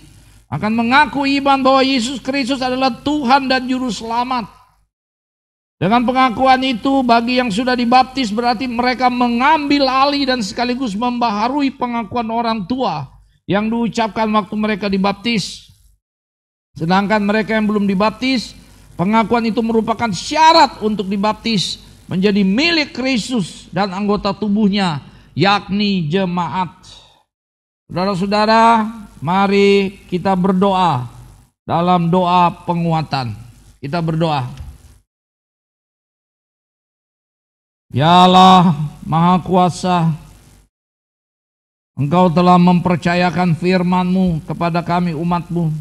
akan mengaku iman bahwa Yesus Kristus adalah Tuhan dan Juru Selamat. Dengan pengakuan itu, bagi yang sudah dibaptis berarti mereka mengambil alih dan sekaligus membaharui pengakuan orang tua yang diucapkan waktu mereka dibaptis. Sedangkan mereka yang belum dibaptis, pengakuan itu merupakan syarat untuk dibaptis menjadi milik Kristus dan anggota tubuhnya, yakni jemaat. Saudara-saudara, mari kita berdoa dalam doa penguatan. Kita berdoa. Ya Allah Maha Kuasa, Engkau telah mempercayakan firman-Mu kepada kami umat-Mu.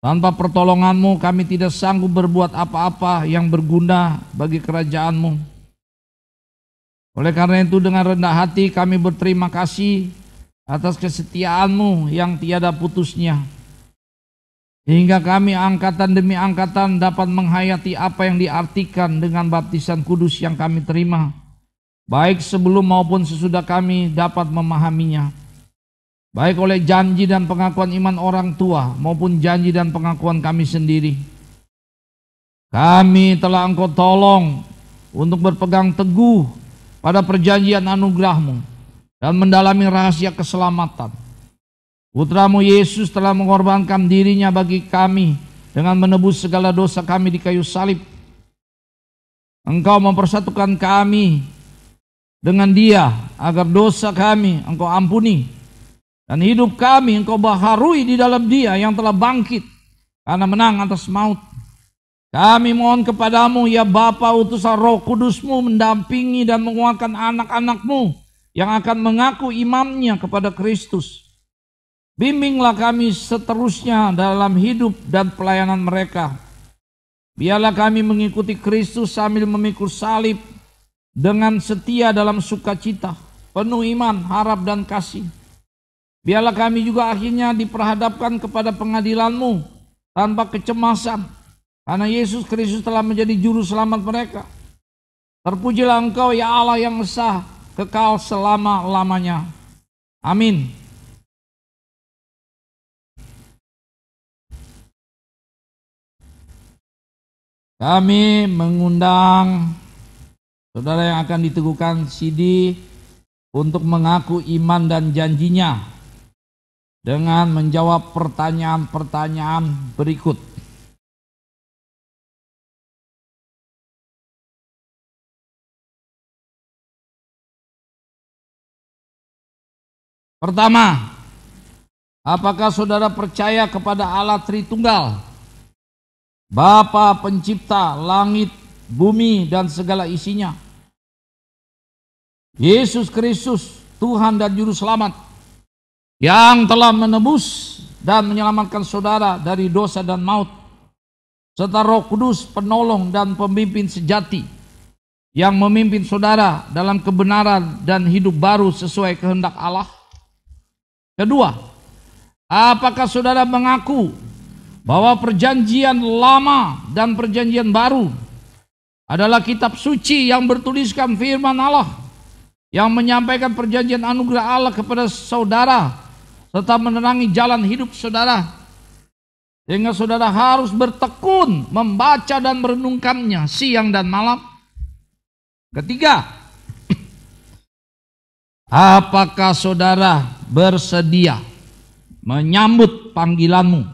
Tanpa pertolongan-Mu kami tidak sanggup berbuat apa-apa yang berguna bagi kerajaan-Mu. Oleh karena itu dengan rendah hati kami berterima kasih atas kesetiaan-Mu yang tiada putusnya. Hingga kami angkatan demi angkatan dapat menghayati apa yang diartikan dengan baptisan kudus yang kami terima, baik sebelum maupun sesudah kami dapat memahaminya, baik oleh janji dan pengakuan iman orang tua maupun janji dan pengakuan kami sendiri. Kami telah Engkau tolong untuk berpegang teguh pada perjanjian anugerah-Mu dan mendalami rahasia keselamatan. Putra-Mu Yesus telah mengorbankan dirinya bagi kami dengan menebus segala dosa kami di kayu salib. Engkau mempersatukan kami dengan Dia agar dosa kami Engkau ampuni dan hidup kami Engkau baharui di dalam Dia yang telah bangkit karena menang atas maut. Kami mohon kepadamu ya Bapa, utusan Roh Kudus-Mu mendampingi dan menguatkan anak-anak-Mu yang akan mengaku imannya kepada Kristus. Bimbinglah kami seterusnya dalam hidup dan pelayanan mereka. Biarlah kami mengikuti Kristus sambil memikul salib dengan setia dalam sukacita, penuh iman, harap dan kasih. Biarlah kami juga akhirnya diperhadapkan kepada pengadilan-Mu tanpa kecemasan, karena Yesus Kristus telah menjadi juru selamat mereka. Terpujilah Engkau ya Allah yang esa, kekal selama-lamanya. Amin. Kami mengundang saudara yang akan diteguhkan sidi untuk mengaku iman dan janjinya dengan menjawab pertanyaan-pertanyaan berikut. Pertama, apakah saudara percaya kepada Allah Tritunggal, Bapa pencipta langit, bumi dan segala isinya, Yesus Kristus Tuhan dan Juru Selamat yang telah menebus dan menyelamatkan saudara dari dosa dan maut, serta Roh Kudus penolong dan pemimpin sejati yang memimpin saudara dalam kebenaran dan hidup baru sesuai kehendak Allah? Kedua, apakah saudara mengaku bahwa perjanjian lama dan perjanjian baru adalah kitab suci yang bertuliskan firman Allah yang menyampaikan perjanjian anugerah Allah kepada saudara serta menerangi jalan hidup saudara, sehingga saudara harus bertekun membaca dan merenungkannya siang dan malam? Ketiga, apakah saudara bersedia menyambut panggilanmu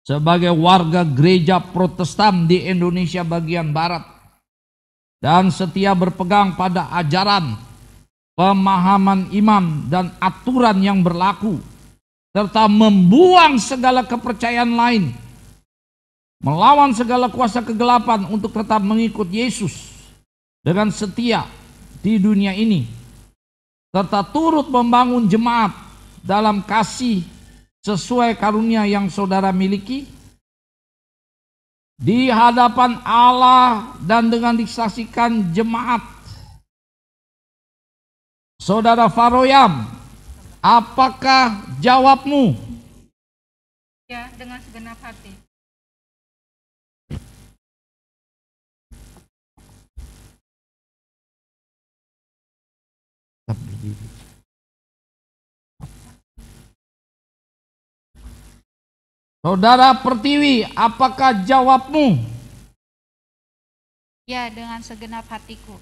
sebagai warga gereja Protestan di Indonesia bagian Barat dan setia berpegang pada ajaran, pemahaman iman dan aturan yang berlaku, serta membuang segala kepercayaan lain, melawan segala kuasa kegelapan untuk tetap mengikut Yesus dengan setia di dunia ini, serta turut membangun jemaat dalam kasih sesuai karunia yang saudara miliki di hadapan Allah dan dengan disaksikan jemaat. Saudara Faroyam, apakah jawabmu? Ya, dengan segenap hati. Saudara Pertiwi, apakah jawabmu? Ya, dengan segenap hatiku.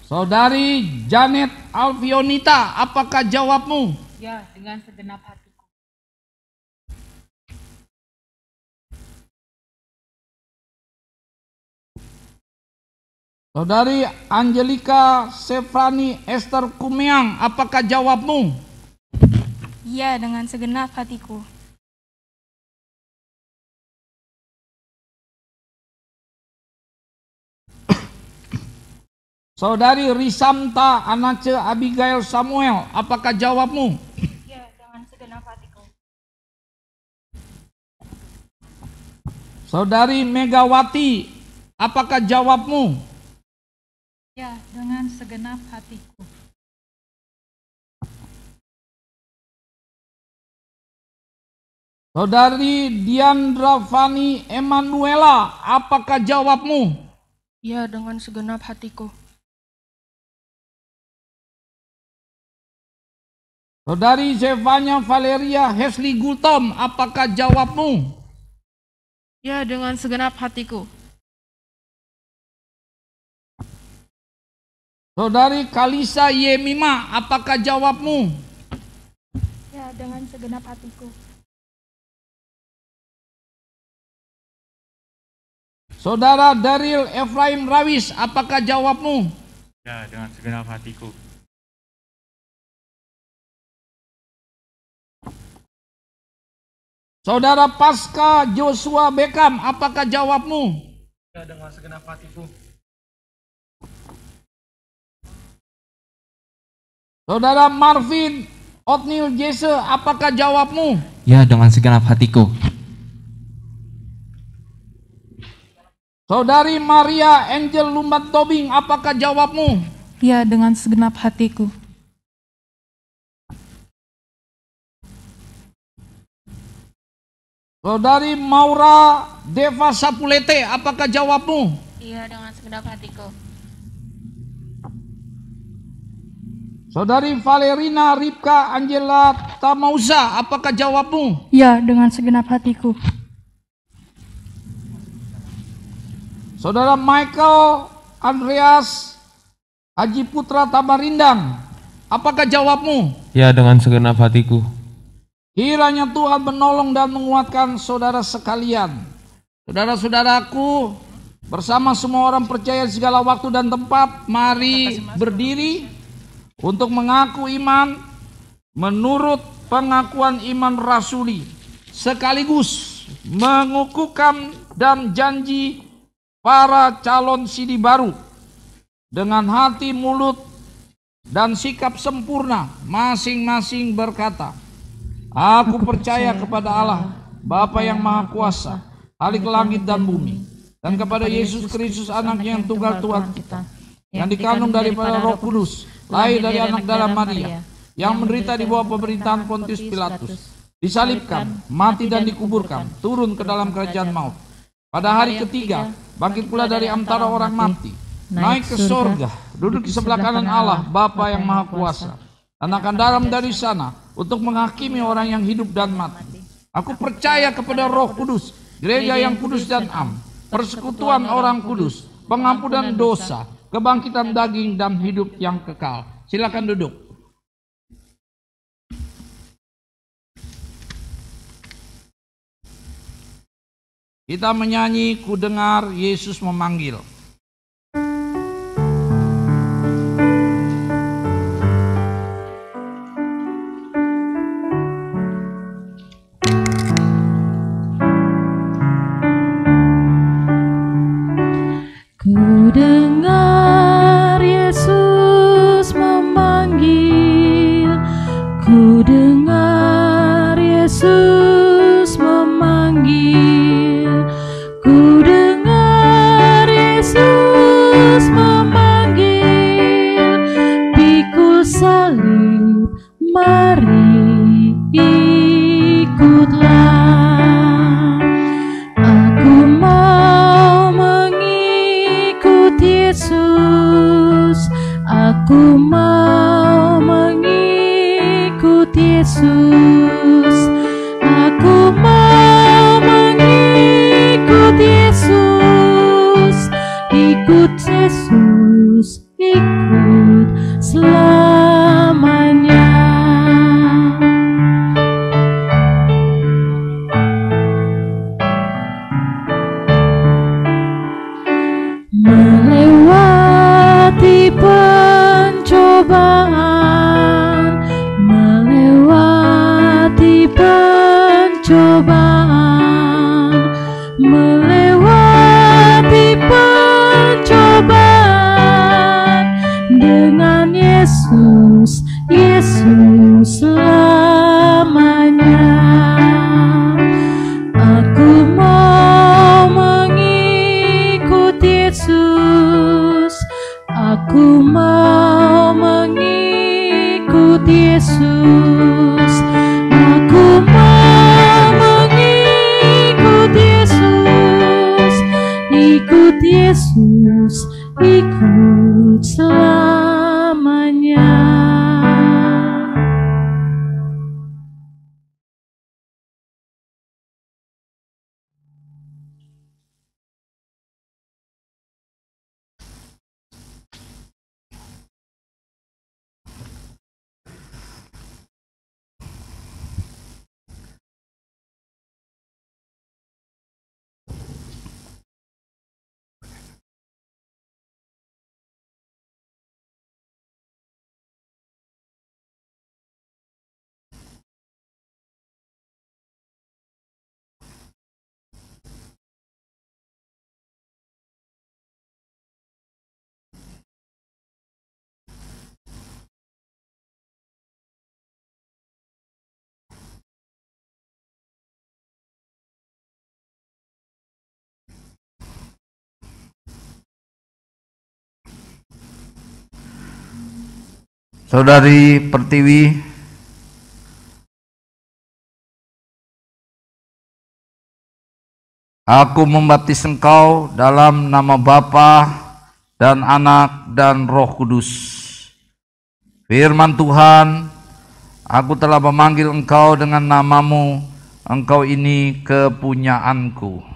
Saudari Janet Alfionita, apakah jawabmu? Ya, dengan segenap hatiku. Saudari Angelika Sefrani Esther Kumiang, apakah jawabmu? Ya, dengan segenap hatiku. Saudari Risamta Anace Abigail Samuel, apakah jawabmu? Ya, dengan segenap hatiku. Saudari Megawati, apakah jawabmu? Ya, dengan segenap hatiku. Saudari Diandra Fani Emanuela, apakah jawabmu? Ya, dengan segenap hatiku. Saudari Zevanya Valeria Hesley Gultom, apakah jawabmu? Ya, dengan segenap hatiku. Saudari Kalisa Yemima, apakah jawabmu? Ya, dengan segenap hatiku. Saudara Daril Efraim Rawis, apakah jawabmu? Ya, dengan segenap hatiku. Saudara Pasca Joshua Beckham, apakah jawabmu? Ya, dengan segenap hatiku. Saudara Marvin Otniel Jesse, apakah jawabmu? Ya, dengan segenap hatiku. Saudari Maria Angel Lumbat Tobing, apakah jawabmu? Ya, dengan segenap hatiku. Saudari Maura Deva Sapulete, apakah jawabmu? Iya, dengan segenap hatiku. Saudari Valerina Ripka Angela Tamausa, apakah jawabmu? Ya, dengan segenap hatiku. Saudara Michael Andreas Haji Putra Tamarindang, apakah jawabmu? Ya, dengan segenap hatiku. Kiranya Tuhan menolong dan menguatkan saudara sekalian. Saudara-saudaraku, bersama semua orang percaya di segala waktu dan tempat, mari berdiri untuk mengaku iman menurut pengakuan iman rasuli, sekaligus mengukuhkan dan janji para calon sidi baru dengan hati, mulut, dan sikap sempurna masing-masing berkata, aku percaya kepada Allah, Bapa yang Maha Kuasa, Khalik langit dan bumi, dan kepada Yesus Kristus anaknya yang tunggal Tuhan kita, yang dikandung daripada Roh Kudus, lahir dari anak darah Maria, yang menderita di bawah pemerintahan Pontius Pilatus, disalibkan, mati dan dikuburkan, turun ke dalam kerajaan maut. Pada hari ketiga, bangkit pula dari antara orang mati, naik ke surga, duduk di sebelah kanan Allah, Bapa yang Maha Kuasa, dan akan datang dari sana untuk menghakimi orang yang hidup dan mati. Aku percaya kepada Roh Kudus, gereja yang kudus dan am, persekutuan orang kudus, pengampunan dosa, kebangkitan daging dan hidup yang kekal. Silakan duduk. Kita menyanyi "Ku dengar Yesus memanggil". Ku dengar Yesus memanggil, ku dengar Yesus memanggil, ku dengar Yesus memanggil, pikul salib, mari ikutlah. Aku mau mengikut Yesus, aku mau mengikut Yesus, aku mau mengikut Yesus, ikut Yesus, ikut selamanya. Melewati pencobaan, melewati pencobaan, melewati pencobaan, dengan Yesus, Yesus selamanya. Aku mau mengikut Yesus, aku mau mengikut Yesus, aku mau mengikut Yesus, ikut Yesus, ikut selamanya. Saudari Pertiwi, aku membaptis engkau dalam nama Bapa dan Anak dan Roh Kudus. Firman Tuhan, aku telah memanggil engkau dengan namamu, engkau ini kepunyaanku.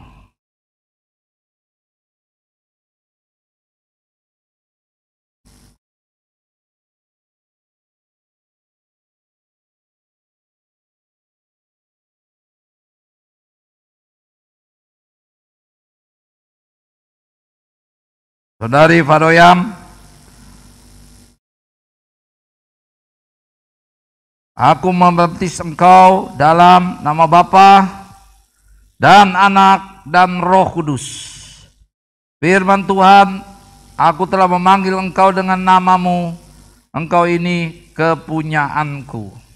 Saudari Fadoyam, aku membaptis engkau dalam nama Bapa dan Anak dan Roh Kudus. Firman Tuhan, aku telah memanggil engkau dengan namamu, engkau ini kepunyaanku.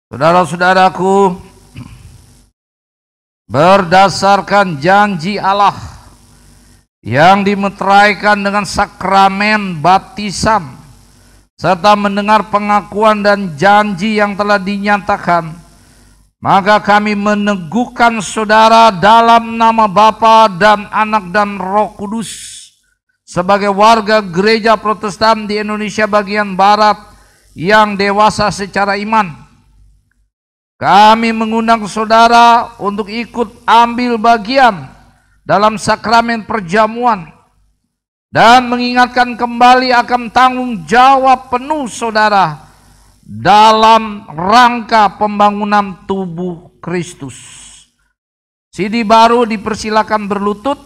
Saudara-saudaraku, berdasarkan janji Allah yang dimeteraikan dengan sakramen baptisan serta mendengar pengakuan dan janji yang telah dinyatakan, maka kami meneguhkan saudara dalam nama Bapa dan Anak dan Roh Kudus sebagai warga gereja Protestan di Indonesia bagian Barat yang dewasa secara iman. Kami mengundang saudara untuk ikut ambil bagian dalam sakramen perjamuan dan mengingatkan kembali akan tanggung jawab penuh saudara dalam rangka pembangunan tubuh Kristus. CD baru dipersilakan berlutut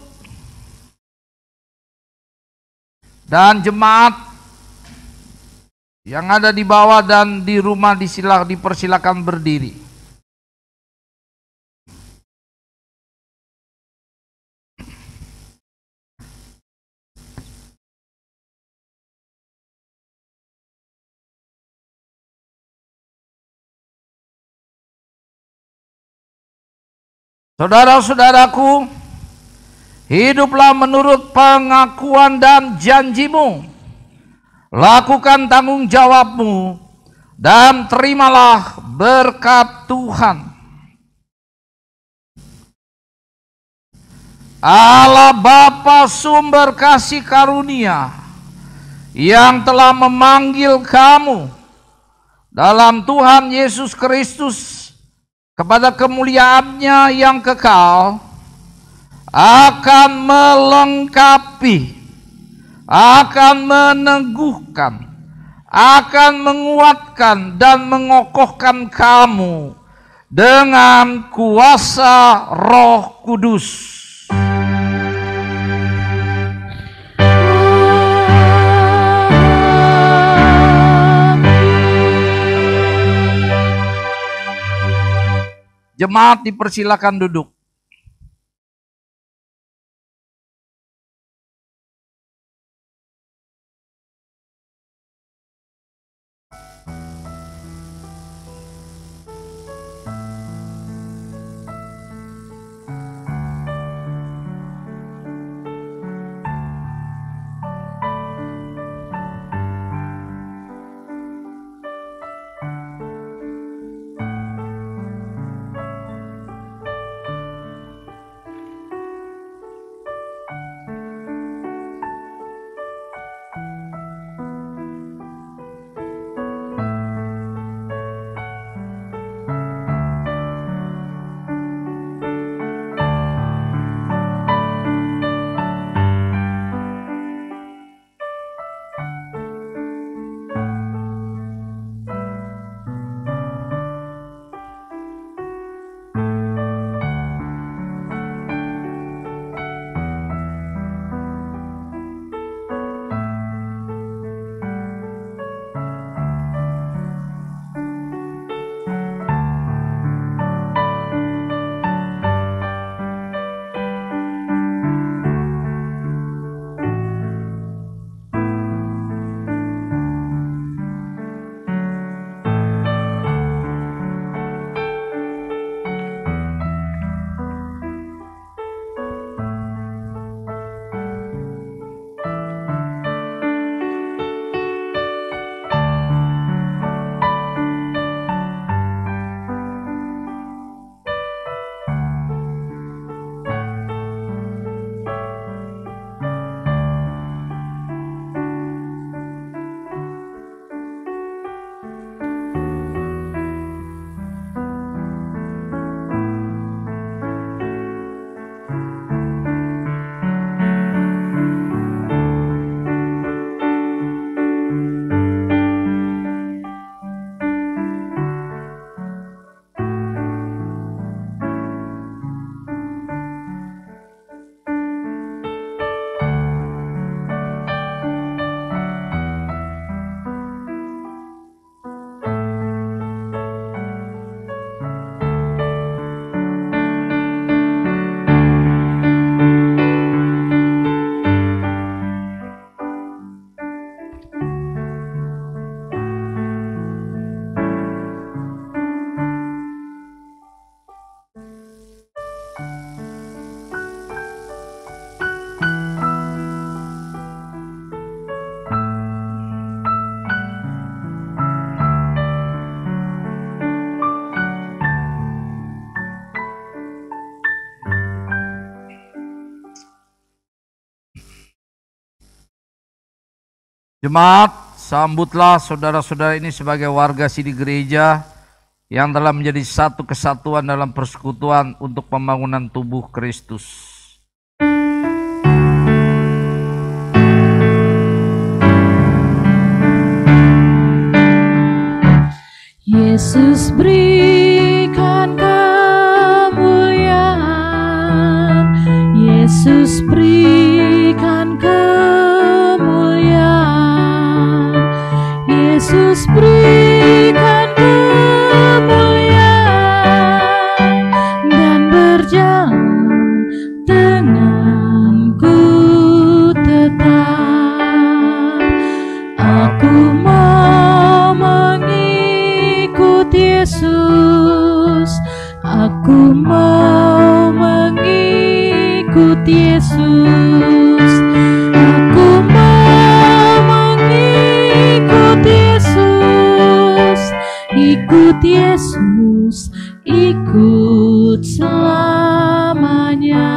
dan jemaat yang ada di bawah dan di rumah dipersilakan berdiri. Saudara-saudaraku, hiduplah menurut pengakuan dan janjimu. Lakukan tanggung jawabmu dan terimalah berkat Tuhan. Allah Bapa sumber kasih karunia yang telah memanggil kamu dalam Tuhan Yesus Kristus kepada kemuliaannya yang kekal, akan melengkapi, akan meneguhkan, akan menguatkan dan mengokohkan kamu dengan kuasa Roh Kudus. Jemaat dipersilakan duduk. Jemaat, sambutlah saudara-saudara ini sebagai warga sidi gereja yang telah menjadi satu kesatuan dalam persekutuan untuk pembangunan tubuh Kristus. Yesus berikan kemuliaan, Yesus berikan kemuliaan, Yesus berikan kemuliaan, dan berjalan denganku tetap. Aku mau mengikut Yesus, aku mau mengikut Yesus, aku mau mengikut Yesus, ikut Yesus, ikut selamanya.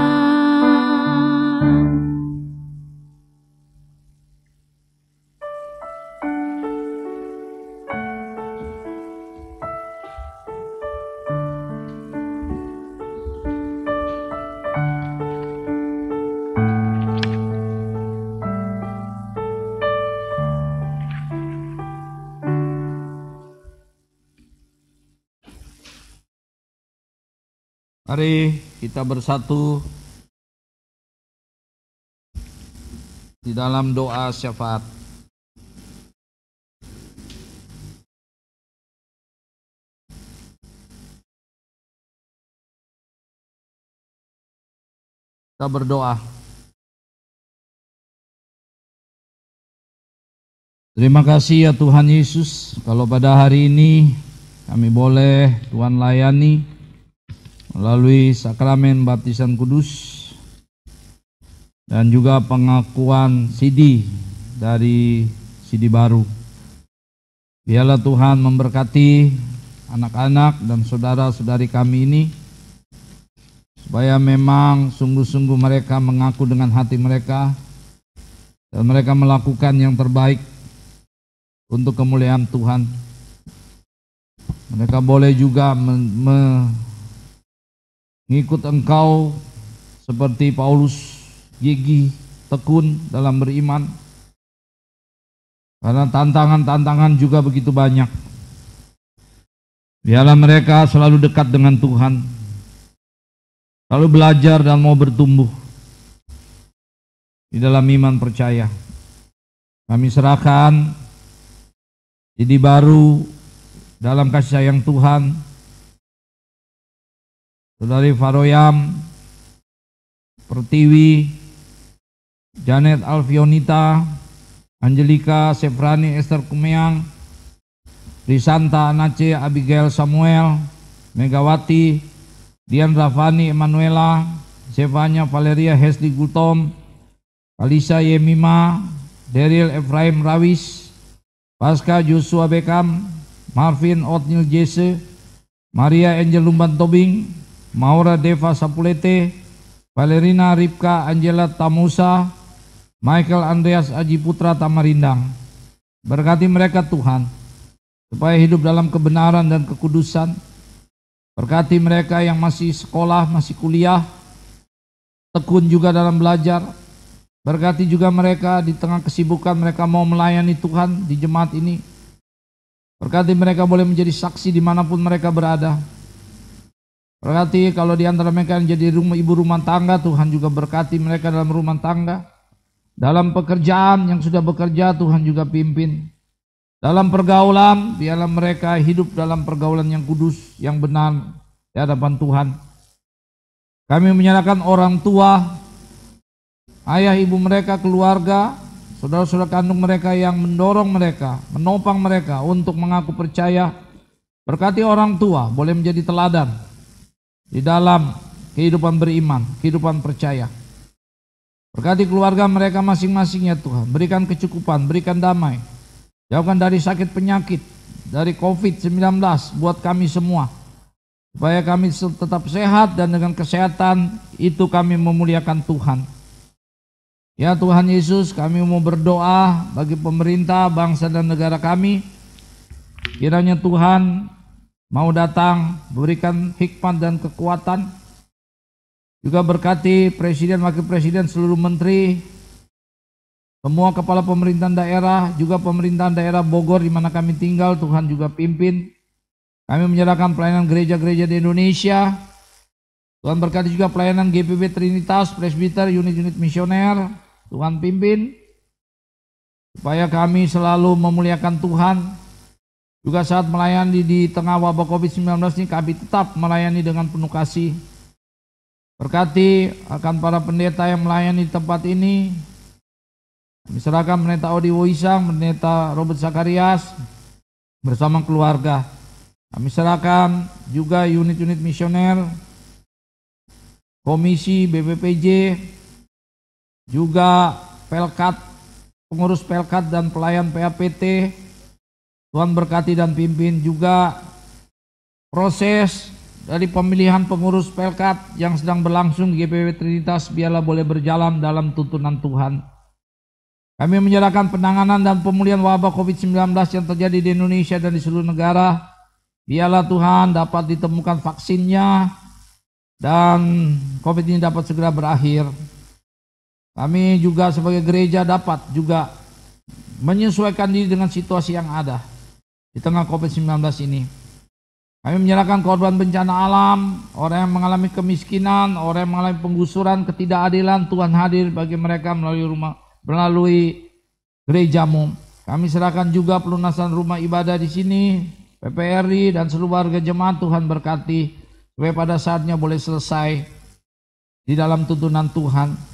Mari kita bersatu di dalam doa syafaat. Kita berdoa. Terima kasih ya Tuhan Yesus, kalau pada hari ini kami boleh Tuhan layani melalui sakramen baptisan kudus dan juga pengakuan sidi dari sidi baru. Biarlah Tuhan memberkati anak-anak dan saudara-saudari kami ini, supaya memang sungguh-sungguh mereka mengaku dengan hati mereka dan mereka melakukan yang terbaik untuk kemuliaan Tuhan. Mereka boleh juga mengikut Engkau seperti Paulus, gigih, tekun dalam beriman. Karena tantangan-tantangan juga begitu banyak. Biarlah mereka selalu dekat dengan Tuhan, selalu belajar dan mau bertumbuh di dalam iman percaya. Kami serahkan sidi baru dalam kasih sayang Tuhan, Saudari Faroyam, Pertiwi, Janet Alfionita, Angelika, Sefrani, Esther Kumeang, Risanta, Anace, Abigail Samuel, Megawati, Dian Rafani, Emanuela, Sevanya, Valeria, Hesli Gultom, Alisa Yemima, Daryl Efraim Rawis, Pasca Joshua Beckham, Marvin Otnil Jesse, Maria Angel Lumban Tobing, Maura Deva Sapulete, Valerina Ripka Angela Tamusa, Michael Andreas Aji Putra Tamarindang. Berkati mereka Tuhan, supaya hidup dalam kebenaran dan kekudusan. Berkati mereka yang masih sekolah, masih kuliah, tekun juga dalam belajar. Berkati juga mereka di tengah kesibukan mereka mau melayani Tuhan di jemaat ini. Berkati mereka boleh menjadi saksi dimanapun mereka berada. Berkati kalau di antara mereka yang jadi ibu rumah tangga, Tuhan juga berkati mereka dalam rumah tangga. Dalam pekerjaan yang sudah bekerja, Tuhan juga pimpin. Dalam pergaulan, biarlah mereka hidup dalam pergaulan yang kudus, yang benar di hadapan Tuhan. Kami menyerahkan orang tua, ayah ibu mereka, keluarga, saudara-saudara kandung mereka yang mendorong mereka, menopang mereka untuk mengaku percaya. Berkati orang tua boleh menjadi teladan di dalam kehidupan beriman, kehidupan percaya. Berkati keluarga mereka masing-masing ya Tuhan. Berikan kecukupan, berikan damai. Jauhkan dari sakit penyakit, dari COVID-19 buat kami semua. Supaya kami tetap sehat dan dengan kesehatan itu kami memuliakan Tuhan. Ya Tuhan Yesus, kami mau berdoa bagi pemerintah, bangsa dan negara kami. Kiranya Tuhan mau datang, berikan hikmat dan kekuatan. Juga berkati Presiden, Wakil Presiden, seluruh menteri, semua kepala pemerintahan daerah, juga pemerintahan daerah Bogor di mana kami tinggal, Tuhan juga pimpin. Kami menyerahkan pelayanan gereja-gereja di Indonesia. Tuhan berkati juga pelayanan GPB Trinitas, Presbiter, unit-unit misioner. Tuhan pimpin supaya kami selalu memuliakan Tuhan. Juga saat melayani di tengah wabah COVID-19 ini, kami tetap melayani dengan penuh kasih. Berkati akan para pendeta yang melayani di tempat ini. Kami serahkan Pendeta Odi Woisang, Pendeta Robert Zakarias bersama keluarga. Kami serahkan juga unit-unit misioner, komisi BPPJ, juga Pelkat, pengurus Pelkat dan pelayan PAPT. Tuhan berkati dan pimpin juga proses dari pemilihan pengurus Pelkat yang sedang berlangsung di GPW Trinitas, biarlah boleh berjalan dalam tuntunan Tuhan. Kami menyerahkan penanganan dan pemulihan wabah COVID-19 yang terjadi di Indonesia dan di seluruh negara. Biarlah Tuhan dapat ditemukan vaksinnya dan COVID ini dapat segera berakhir. Kami juga sebagai gereja dapat juga menyesuaikan diri dengan situasi yang ada di tengah COVID-19 ini. Kami menyerahkan korban bencana alam, orang yang mengalami kemiskinan, orang yang mengalami penggusuran, ketidakadilan. Tuhan hadir bagi mereka melalui gerejamu. Kami serahkan juga pelunasan rumah ibadah di sini, PPRI dan seluruh warga jemaat. Tuhan berkati supaya pada saatnya boleh selesai di dalam tuntunan Tuhan.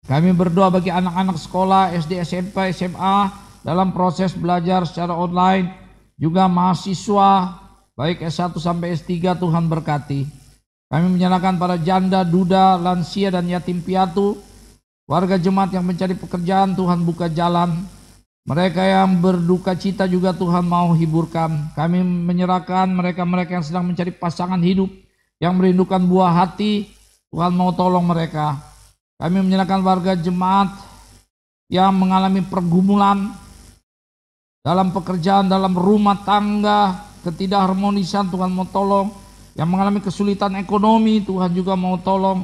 Kami berdoa bagi anak-anak sekolah SD, SMP, SMA dalam proses belajar secara online, juga mahasiswa baik S1 sampai S3. Tuhan berkati. Kami menyerahkan para janda, duda, lansia dan yatim piatu, warga jemaat yang mencari pekerjaan. Tuhan buka jalan. Mereka yang berduka cita juga Tuhan mau hiburkan. Kami menyerahkan mereka-mereka yang sedang mencari pasangan hidup, yang merindukan buah hati. Tuhan mau tolong mereka. Kami menyerahkan warga jemaat yang mengalami pergumulan dalam pekerjaan, dalam rumah tangga, ketidakharmonisan. Tuhan mau tolong. Yang mengalami kesulitan ekonomi, Tuhan juga mau tolong.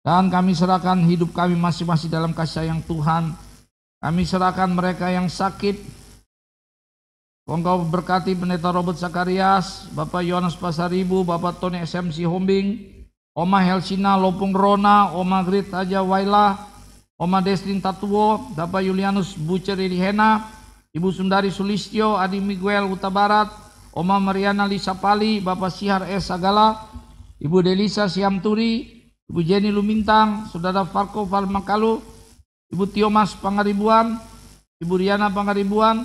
Dan kami serahkan hidup kami masing-masing dalam kasih sayang Tuhan. Kami serahkan mereka yang sakit. Engkau berkati Pendeta Robert Zakarias, Bapak Yohanes Pasaribu, Bapak Tony SMC Hombing, Oma Helsina Lopung Rona, Oma Grit Aja Waila, Oma Deslin Tatuo, Bapak Julianus Buceri Hena, Ibu Sundari Sulistyo, Adi Miguel Huta Barat, Oma Mariana Lisa Pali, Bapak Sihar S. Sagala, Ibu Delisa Siamturi, Ibu Jenny Lumintang, Saudara Farko Farmakalu, Ibu Tiomas Pangaribuan, Ibu Riana Pangaribuan,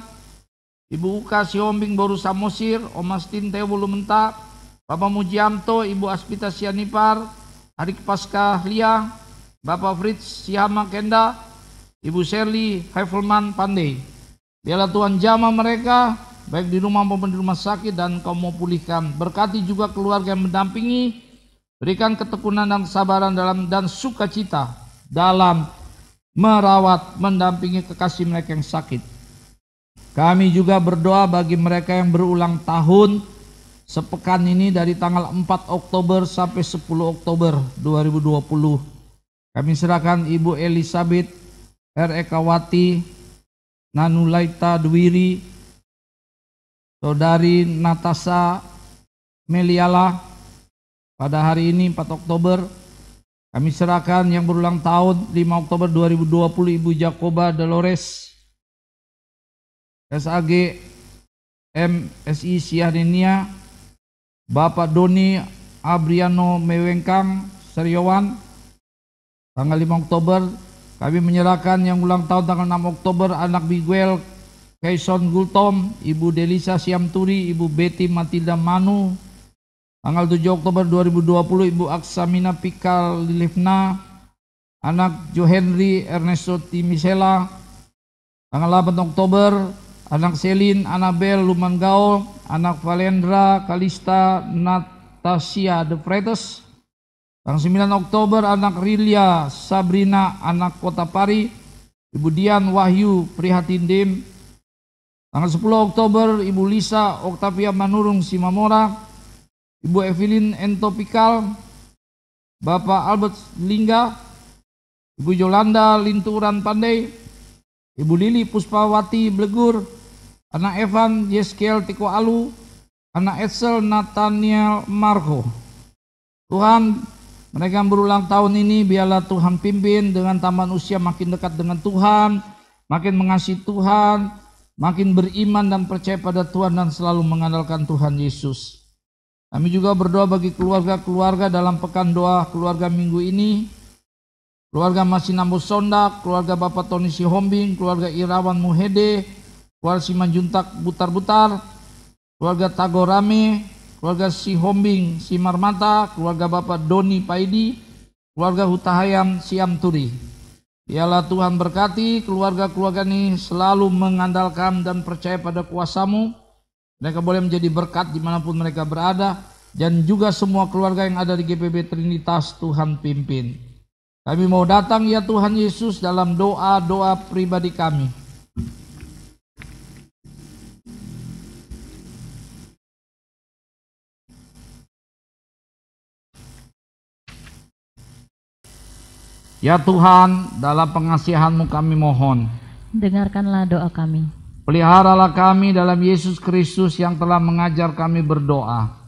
Ibu Uka Siombing Boru Samosir, Oma Stin Teo Bulumenta, Bapak Mujiamto, Ibu Aspita Sianipar, Adik Pasca Lia, Bapak Fritz Sihama Kenda, Ibu Shirley Heifelman Pandey. Biarlah Tuhan jamah mereka, baik di rumah maupun di rumah sakit, dan Kau mau pulihkan. Berkati juga keluarga yang mendampingi, berikan ketekunan dan kesabaran dan sukacita dalam merawat, mendampingi kekasih mereka yang sakit. Kami juga berdoa bagi mereka yang berulang tahun sepekan ini dari tanggal 4 Oktober sampai 10 Oktober 2020. Kami serahkan Ibu Elizabeth R. Ekawati, Nanulaita Dwiri, Saudari Natasha Meliala pada hari ini 4 Oktober. Kami serahkan yang berulang tahun 5 Oktober 2020 Ibu Jacoba Dolores SAG MSI Siarenia, Bapak Doni Abriano Mewengkang Seriowan. Tanggal 5 Oktober kami menyerahkan yang ulang tahun tanggal 6 Oktober anak Miguel Kaison Gultom, Ibu Delisa Siamturi, Ibu Betty Matilda Manu. Tanggal 7 Oktober 2020 Ibu Aksamina Pikal Lilifna, anak Jo Henry Ernesto Timisela. Tanggal 8 Oktober anak Selin Anabel Lumangao, anak Valendra Kalista Natasia De Freitas. Tanggal 9 Oktober anak Rilia Sabrina anak Kota Pari, Ibu Dian Wahyu Prihatin Dim. Tanggal 10 Oktober Ibu Lisa Oktavia Manurung Simamora, Ibu Evelyn Entopikal, Bapak Albert Lingga, Ibu Yolanda Linturan Pandai, Ibu Lili Puspawati Blegur, anak Evan Yeskel Tiko Alu, anak Edsel Nathaniel Marco. Tuhan, mereka yang berulang tahun ini biarlah Tuhan pimpin dengan tambahan usia makin dekat dengan Tuhan, makin mengasihi Tuhan, makin beriman dan percaya pada Tuhan dan selalu mengandalkan Tuhan Yesus. Kami juga berdoa bagi keluarga-keluarga dalam pekan doa keluarga minggu ini. Keluarga Masinambo Sondak, keluarga Bapak Tony Sihombing, keluarga Irawan Muhede, keluarga Simanjuntak Butar-Butar, keluarga Tagorame, keluarga Sihombing Simarmata, keluarga Bapak Doni Paidi, keluarga Hutahayam Siam Turi. Biarlah Tuhan berkati keluarga-keluarga ini selalu mengandalkan dan percaya pada kuasa-Mu. Mereka boleh menjadi berkat dimanapun mereka berada, dan juga semua keluarga yang ada di GPB Trinitas Tuhan pimpin. Kami mau datang ya Tuhan Yesus dalam doa-doa pribadi kami. Ya Tuhan, dalam pengasihan-Mu kami mohon, dengarkanlah doa kami. Peliharalah kami dalam Yesus Kristus yang telah mengajar kami berdoa.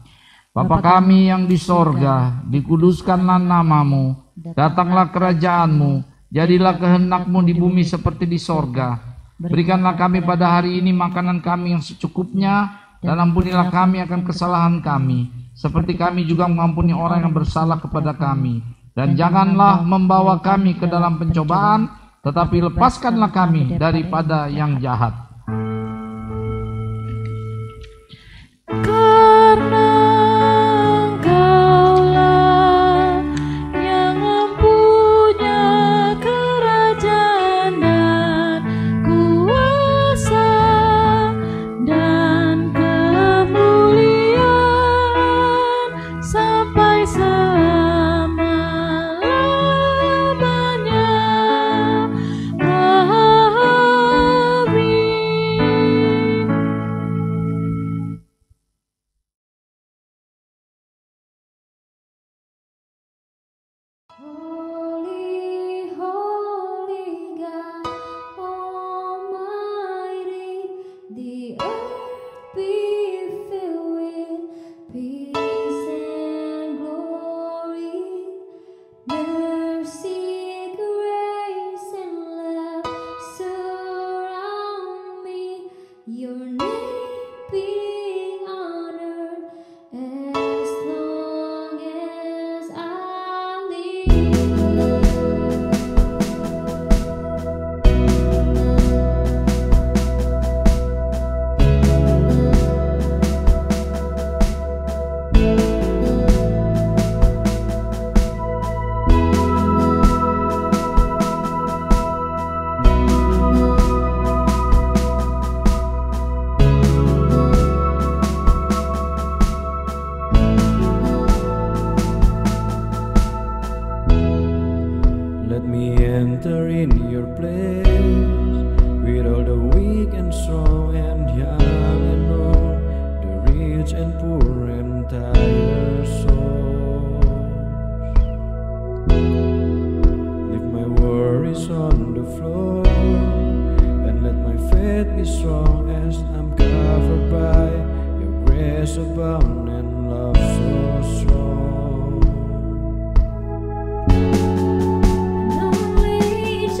Bapa kami yang di sorga, dikuduskanlah nama-Mu, datanglah kerajaan-Mu, jadilah kehendak-Mu di bumi seperti di sorga. Berikanlah kami pada hari ini makanan kami yang secukupnya, dan ampunilah kami akan kesalahan kami, seperti kami juga mengampuni orang yang bersalah kepada kami. Dan janganlah membawa kami ke dalam pencobaan, tetapi lepaskanlah kami daripada yang jahat. Karena Engkaulah yang mempunya kerajaan dan kuasa dan kemuliaan sampai selama-lamanya. Amin. Holy, holy God, Almighty, the earth be filled with peace and glory, mercy, grace, and love surround me. Your name be honored as long as I live. Let me enter in your place with all the weak and strong and young and old, the rich and poor and tired souls. Leave my worries on the floor and let my faith be strong as I'm covered by your grace abound and love so strong. Offering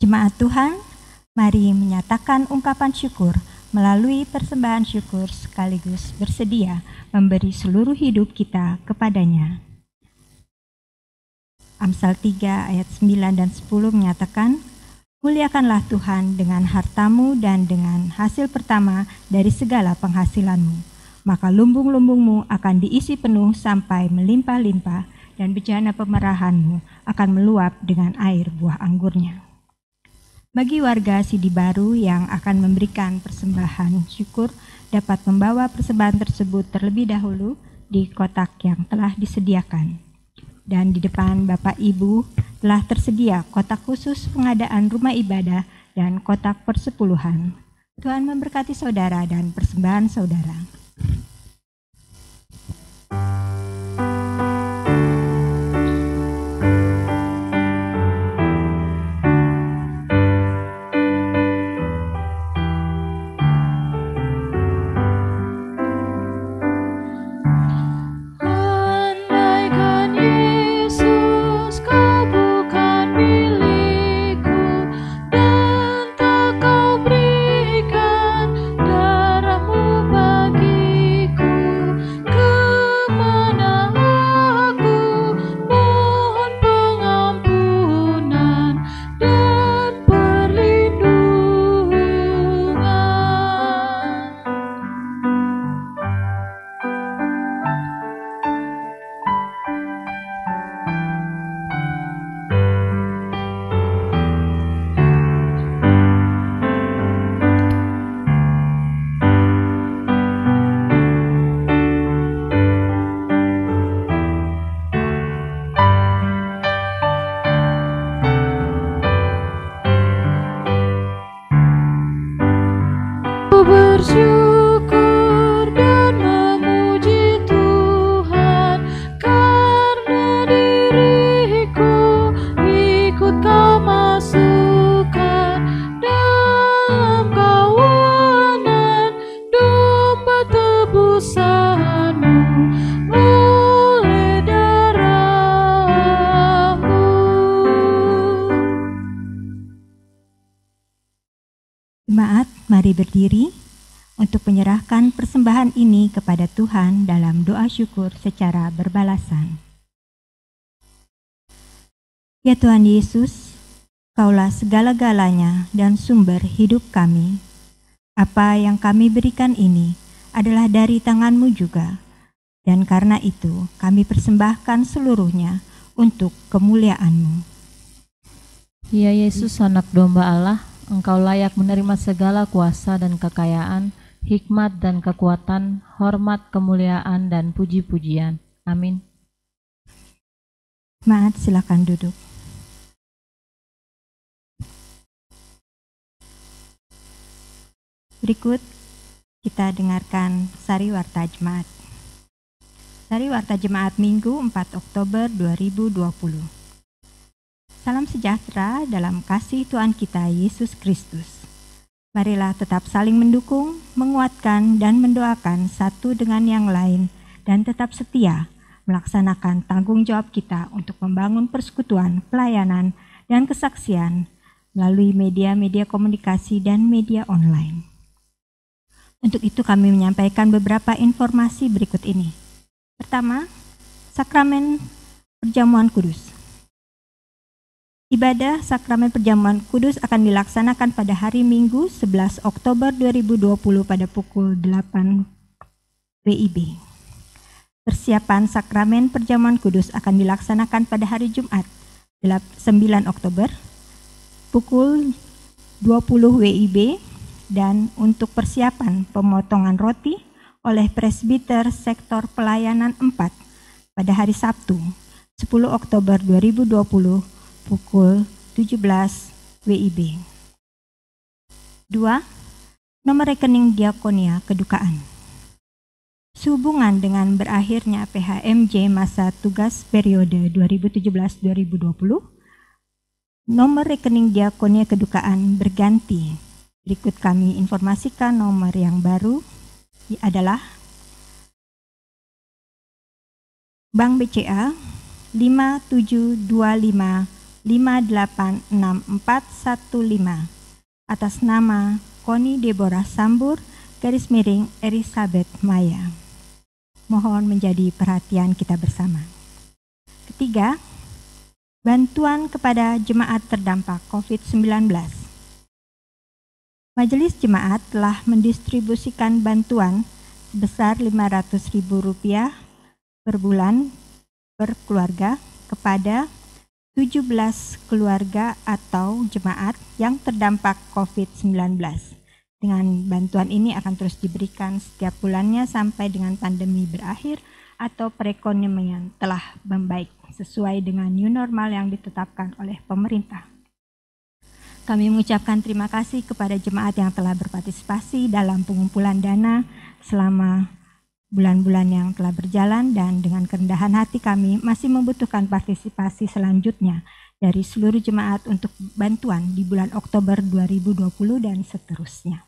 Jemaat Tuhan, mari menyatakan ungkapan syukur melalui persembahan syukur sekaligus bersedia memberi seluruh hidup kita kepadanya. Amsal 3 ayat 9 dan 10 menyatakan, muliakanlah Tuhan dengan hartamu dan dengan hasil pertama dari segala penghasilanmu. Maka lumbung-lumbungmu akan diisi penuh sampai melimpah-limpah dan bejana pemerahanmu akan meluap dengan air buah anggurnya. Bagi warga Sidi Baru yang akan memberikan persembahan syukur dapat membawa persembahan tersebut terlebih dahulu di kotak yang telah disediakan. Dan di depan Bapak Ibu telah tersedia kotak khusus pengadaan rumah ibadah dan kotak persepuluhan. Tuhan memberkati saudara dan persembahan saudara. Bersyukur dan memuji Tuhan, karena diriku ikut Kau masukkan dalam kawanan domba tebusanmu oleh darahmu. Jemaat, mari berdiri untuk menyerahkan persembahan ini kepada Tuhan dalam doa syukur secara berbalasan. Ya Tuhan Yesus, Kaulah segala-galanya dan sumber hidup kami. Apa yang kami berikan ini adalah dari tangan-Mu juga, dan karena itu kami persembahkan seluruhnya untuk kemuliaan-Mu. Ya Yesus, Anak Domba Allah, Engkau layak menerima segala kuasa dan kekayaan, hikmat dan kekuatan, hormat, kemuliaan, dan puji-pujian. Amin. Jemaat, silakan duduk. Berikut kita dengarkan Sari Warta Jemaat. Sari Warta Jemaat Minggu 4 Oktober 2020. Salam sejahtera dalam kasih Tuhan kita Yesus Kristus. Marilah tetap saling mendukung, menguatkan, dan mendoakan satu dengan yang lain, dan tetap setia melaksanakan tanggung jawab kita untuk membangun persekutuan, pelayanan, dan kesaksian melalui media-media komunikasi dan media online. Untuk itu kami menyampaikan beberapa informasi berikut ini. Pertama, Sakramen Perjamuan Kudus. Ibadah Sakramen Perjamuan Kudus akan dilaksanakan pada hari Minggu 11 Oktober 2020 pada pukul 8 WIB. Persiapan Sakramen Perjamuan Kudus akan dilaksanakan pada hari Jumat 9 Oktober pukul 20 WIB, dan untuk persiapan pemotongan roti oleh Presbiter Sektor Pelayanan 4 pada hari Sabtu 10 Oktober 2020 pukul 17 WIB. 2. Nomor rekening Diakonia Kedukaan. Sehubungan dengan berakhirnya PHMJ masa tugas periode 2017-2020, nomor rekening Diakonia Kedukaan berganti. Berikut kami informasikan nomor yang baru adalah Bank BCA 586415 atas nama Koni Deborah Sambur _Elizabeth Maya. Mohon menjadi perhatian kita bersama. Ketiga, bantuan kepada jemaat terdampak COVID-19. Majelis Jemaat telah mendistribusikan bantuan sebesar Rp500.000 per bulan per keluarga kepada 17 keluarga atau jemaat yang terdampak COVID-19. Dengan bantuan ini akan terus diberikan setiap bulannya sampai dengan pandemi berakhir atau perekonomian telah membaik sesuai dengan new normal yang ditetapkan oleh pemerintah. Kami mengucapkan terima kasih kepada jemaat yang telah berpartisipasi dalam pengumpulan dana selama bulan-bulan yang telah berjalan, dan dengan kerendahan hati kami masih membutuhkan partisipasi selanjutnya dari seluruh jemaat untuk bantuan di bulan Oktober 2020 dan seterusnya.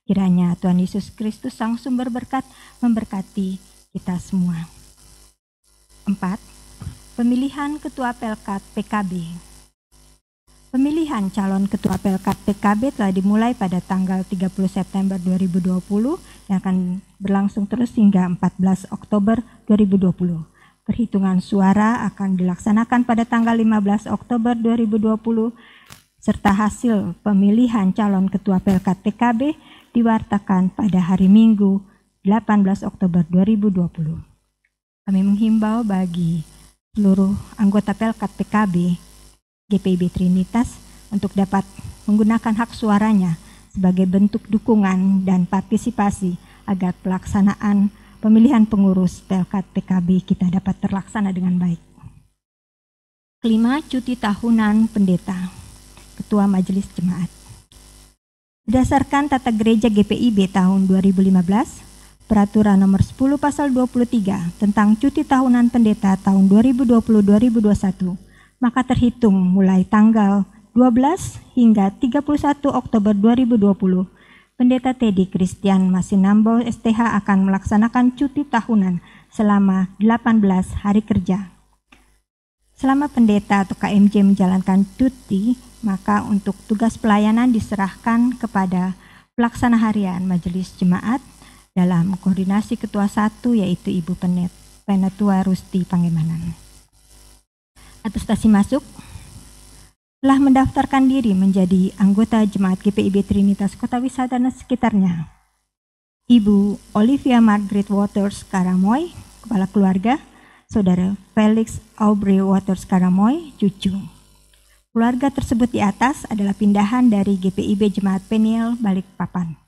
Kiranya Tuhan Yesus Kristus Sang Sumber Berkat memberkati kita semua. 4. Pemilihan Ketua Pelkat PKB. Pemilihan calon Ketua Pelkat PKB telah dimulai pada tanggal 30 September 2020 yang akan berlangsung terus hingga 14 Oktober 2020. Perhitungan suara akan dilaksanakan pada tanggal 15 Oktober 2020 serta hasil pemilihan calon Ketua Pelkat PKB diwartakan pada hari Minggu 18 Oktober 2020. Kami menghimbau bagi seluruh anggota Pelkat PKB GPIB Trinitas untuk dapat menggunakan hak suaranya sebagai bentuk dukungan dan partisipasi agar pelaksanaan pemilihan pengurus Pelkat PKB kita dapat terlaksana dengan baik. Kelima, cuti tahunan pendeta, Ketua Majelis Jemaat. Berdasarkan Tata Gereja GPIB tahun 2015, Peraturan Nomor 10 Pasal 23 tentang cuti tahunan pendeta tahun 2020-2021, maka terhitung mulai tanggal 12 hingga 31 Oktober 2020, Pendeta Teddy Christian Masinambo STH akan melaksanakan cuti tahunan selama 18 hari kerja. Selama pendeta atau KMJ menjalankan cuti, maka untuk tugas pelayanan diserahkan kepada pelaksana harian Majelis Jemaat dalam koordinasi Ketua 1 yaitu Ibu Penatua Rusti Pangemanan. Atestasi masuk, telah mendaftarkan diri menjadi anggota Jemaat GPIB Trinitas Kota Wisata dan sekitarnya. Ibu Olivia Margaret Waters Karamoy, Kepala Keluarga, Saudara Felix Aubrey Waters Karamoy, cucu. Keluarga tersebut di atas adalah pindahan dari GPIB Jemaat Peniel Balikpapan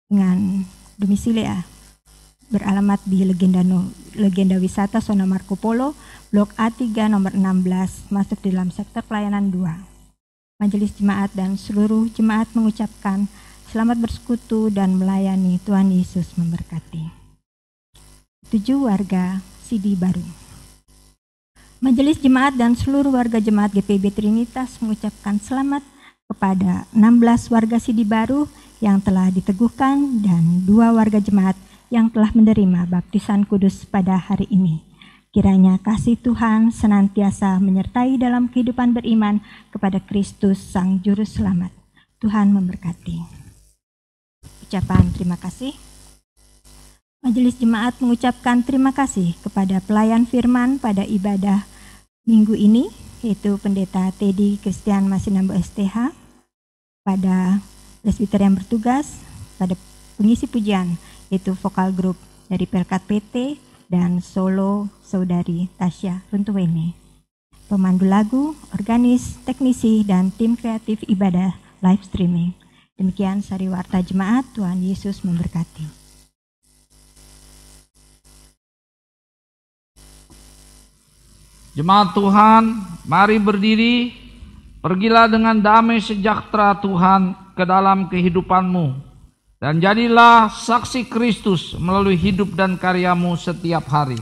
dengan domisili beralamat di Legenda Wisata Zona Marco Polo, Blok A3 nomor 16, masuk di dalam sektor pelayanan 2. Majelis Jemaat dan seluruh jemaat mengucapkan selamat bersekutu dan melayani. Tuhan Yesus memberkati. 7. Warga Sidi Baru. Majelis Jemaat dan seluruh warga Jemaat GPIB Trinitas mengucapkan selamat kepada 16 warga Sidi Baru yang telah diteguhkan dan 2 warga jemaat yang telah menerima baptisan kudus pada hari ini. Kiranya kasih Tuhan senantiasa menyertai dalam kehidupan beriman kepada Kristus Sang Juru Selamat. Tuhan memberkati. Ucapan terima kasih. Majelis Jemaat mengucapkan terima kasih kepada pelayan firman pada ibadah minggu ini, yaitu Pendeta Teddy Christian Masinambo STH, pada presbiter yang bertugas, pada pengisi pujian, yaitu vokal grup dari Pelkat PT dan solo Saudari Tasya Runtuwene. Pemandu lagu, organis, teknisi, dan tim kreatif ibadah live streaming. Demikian Sariwarta Jemaat. Tuhan Yesus memberkati. Jemaat Tuhan, mari berdiri. Pergilah dengan damai sejahtera Tuhan ke dalam kehidupanmu. Dan jadilah saksi Kristus melalui hidup dan karyamu setiap hari.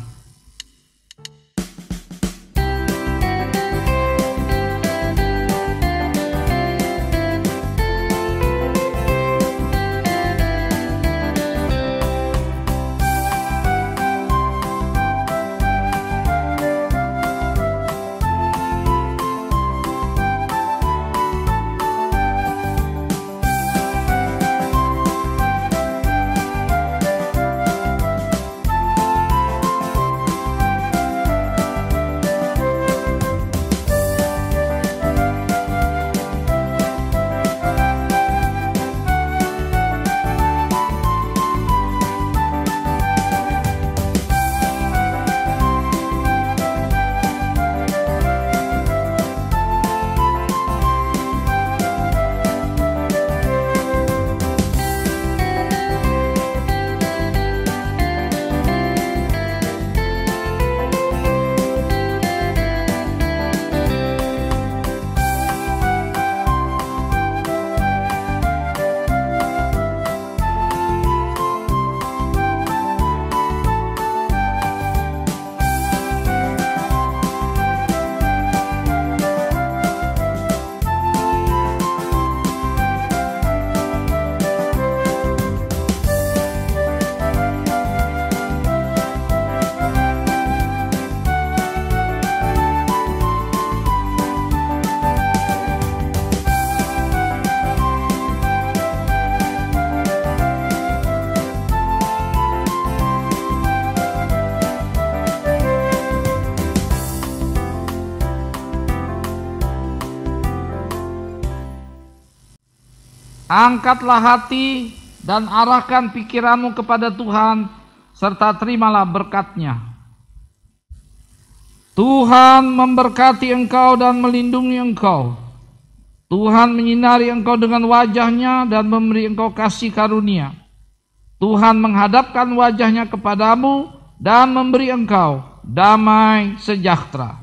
Angkatlah hati dan arahkan pikiranmu kepada Tuhan, serta terimalah berkat-Nya. Tuhan memberkati engkau dan melindungi engkau. Tuhan menyinari engkau dengan wajah-Nya dan memberi engkau kasih karunia. Tuhan menghadapkan wajah-Nya kepadamu dan memberi engkau damai sejahtera.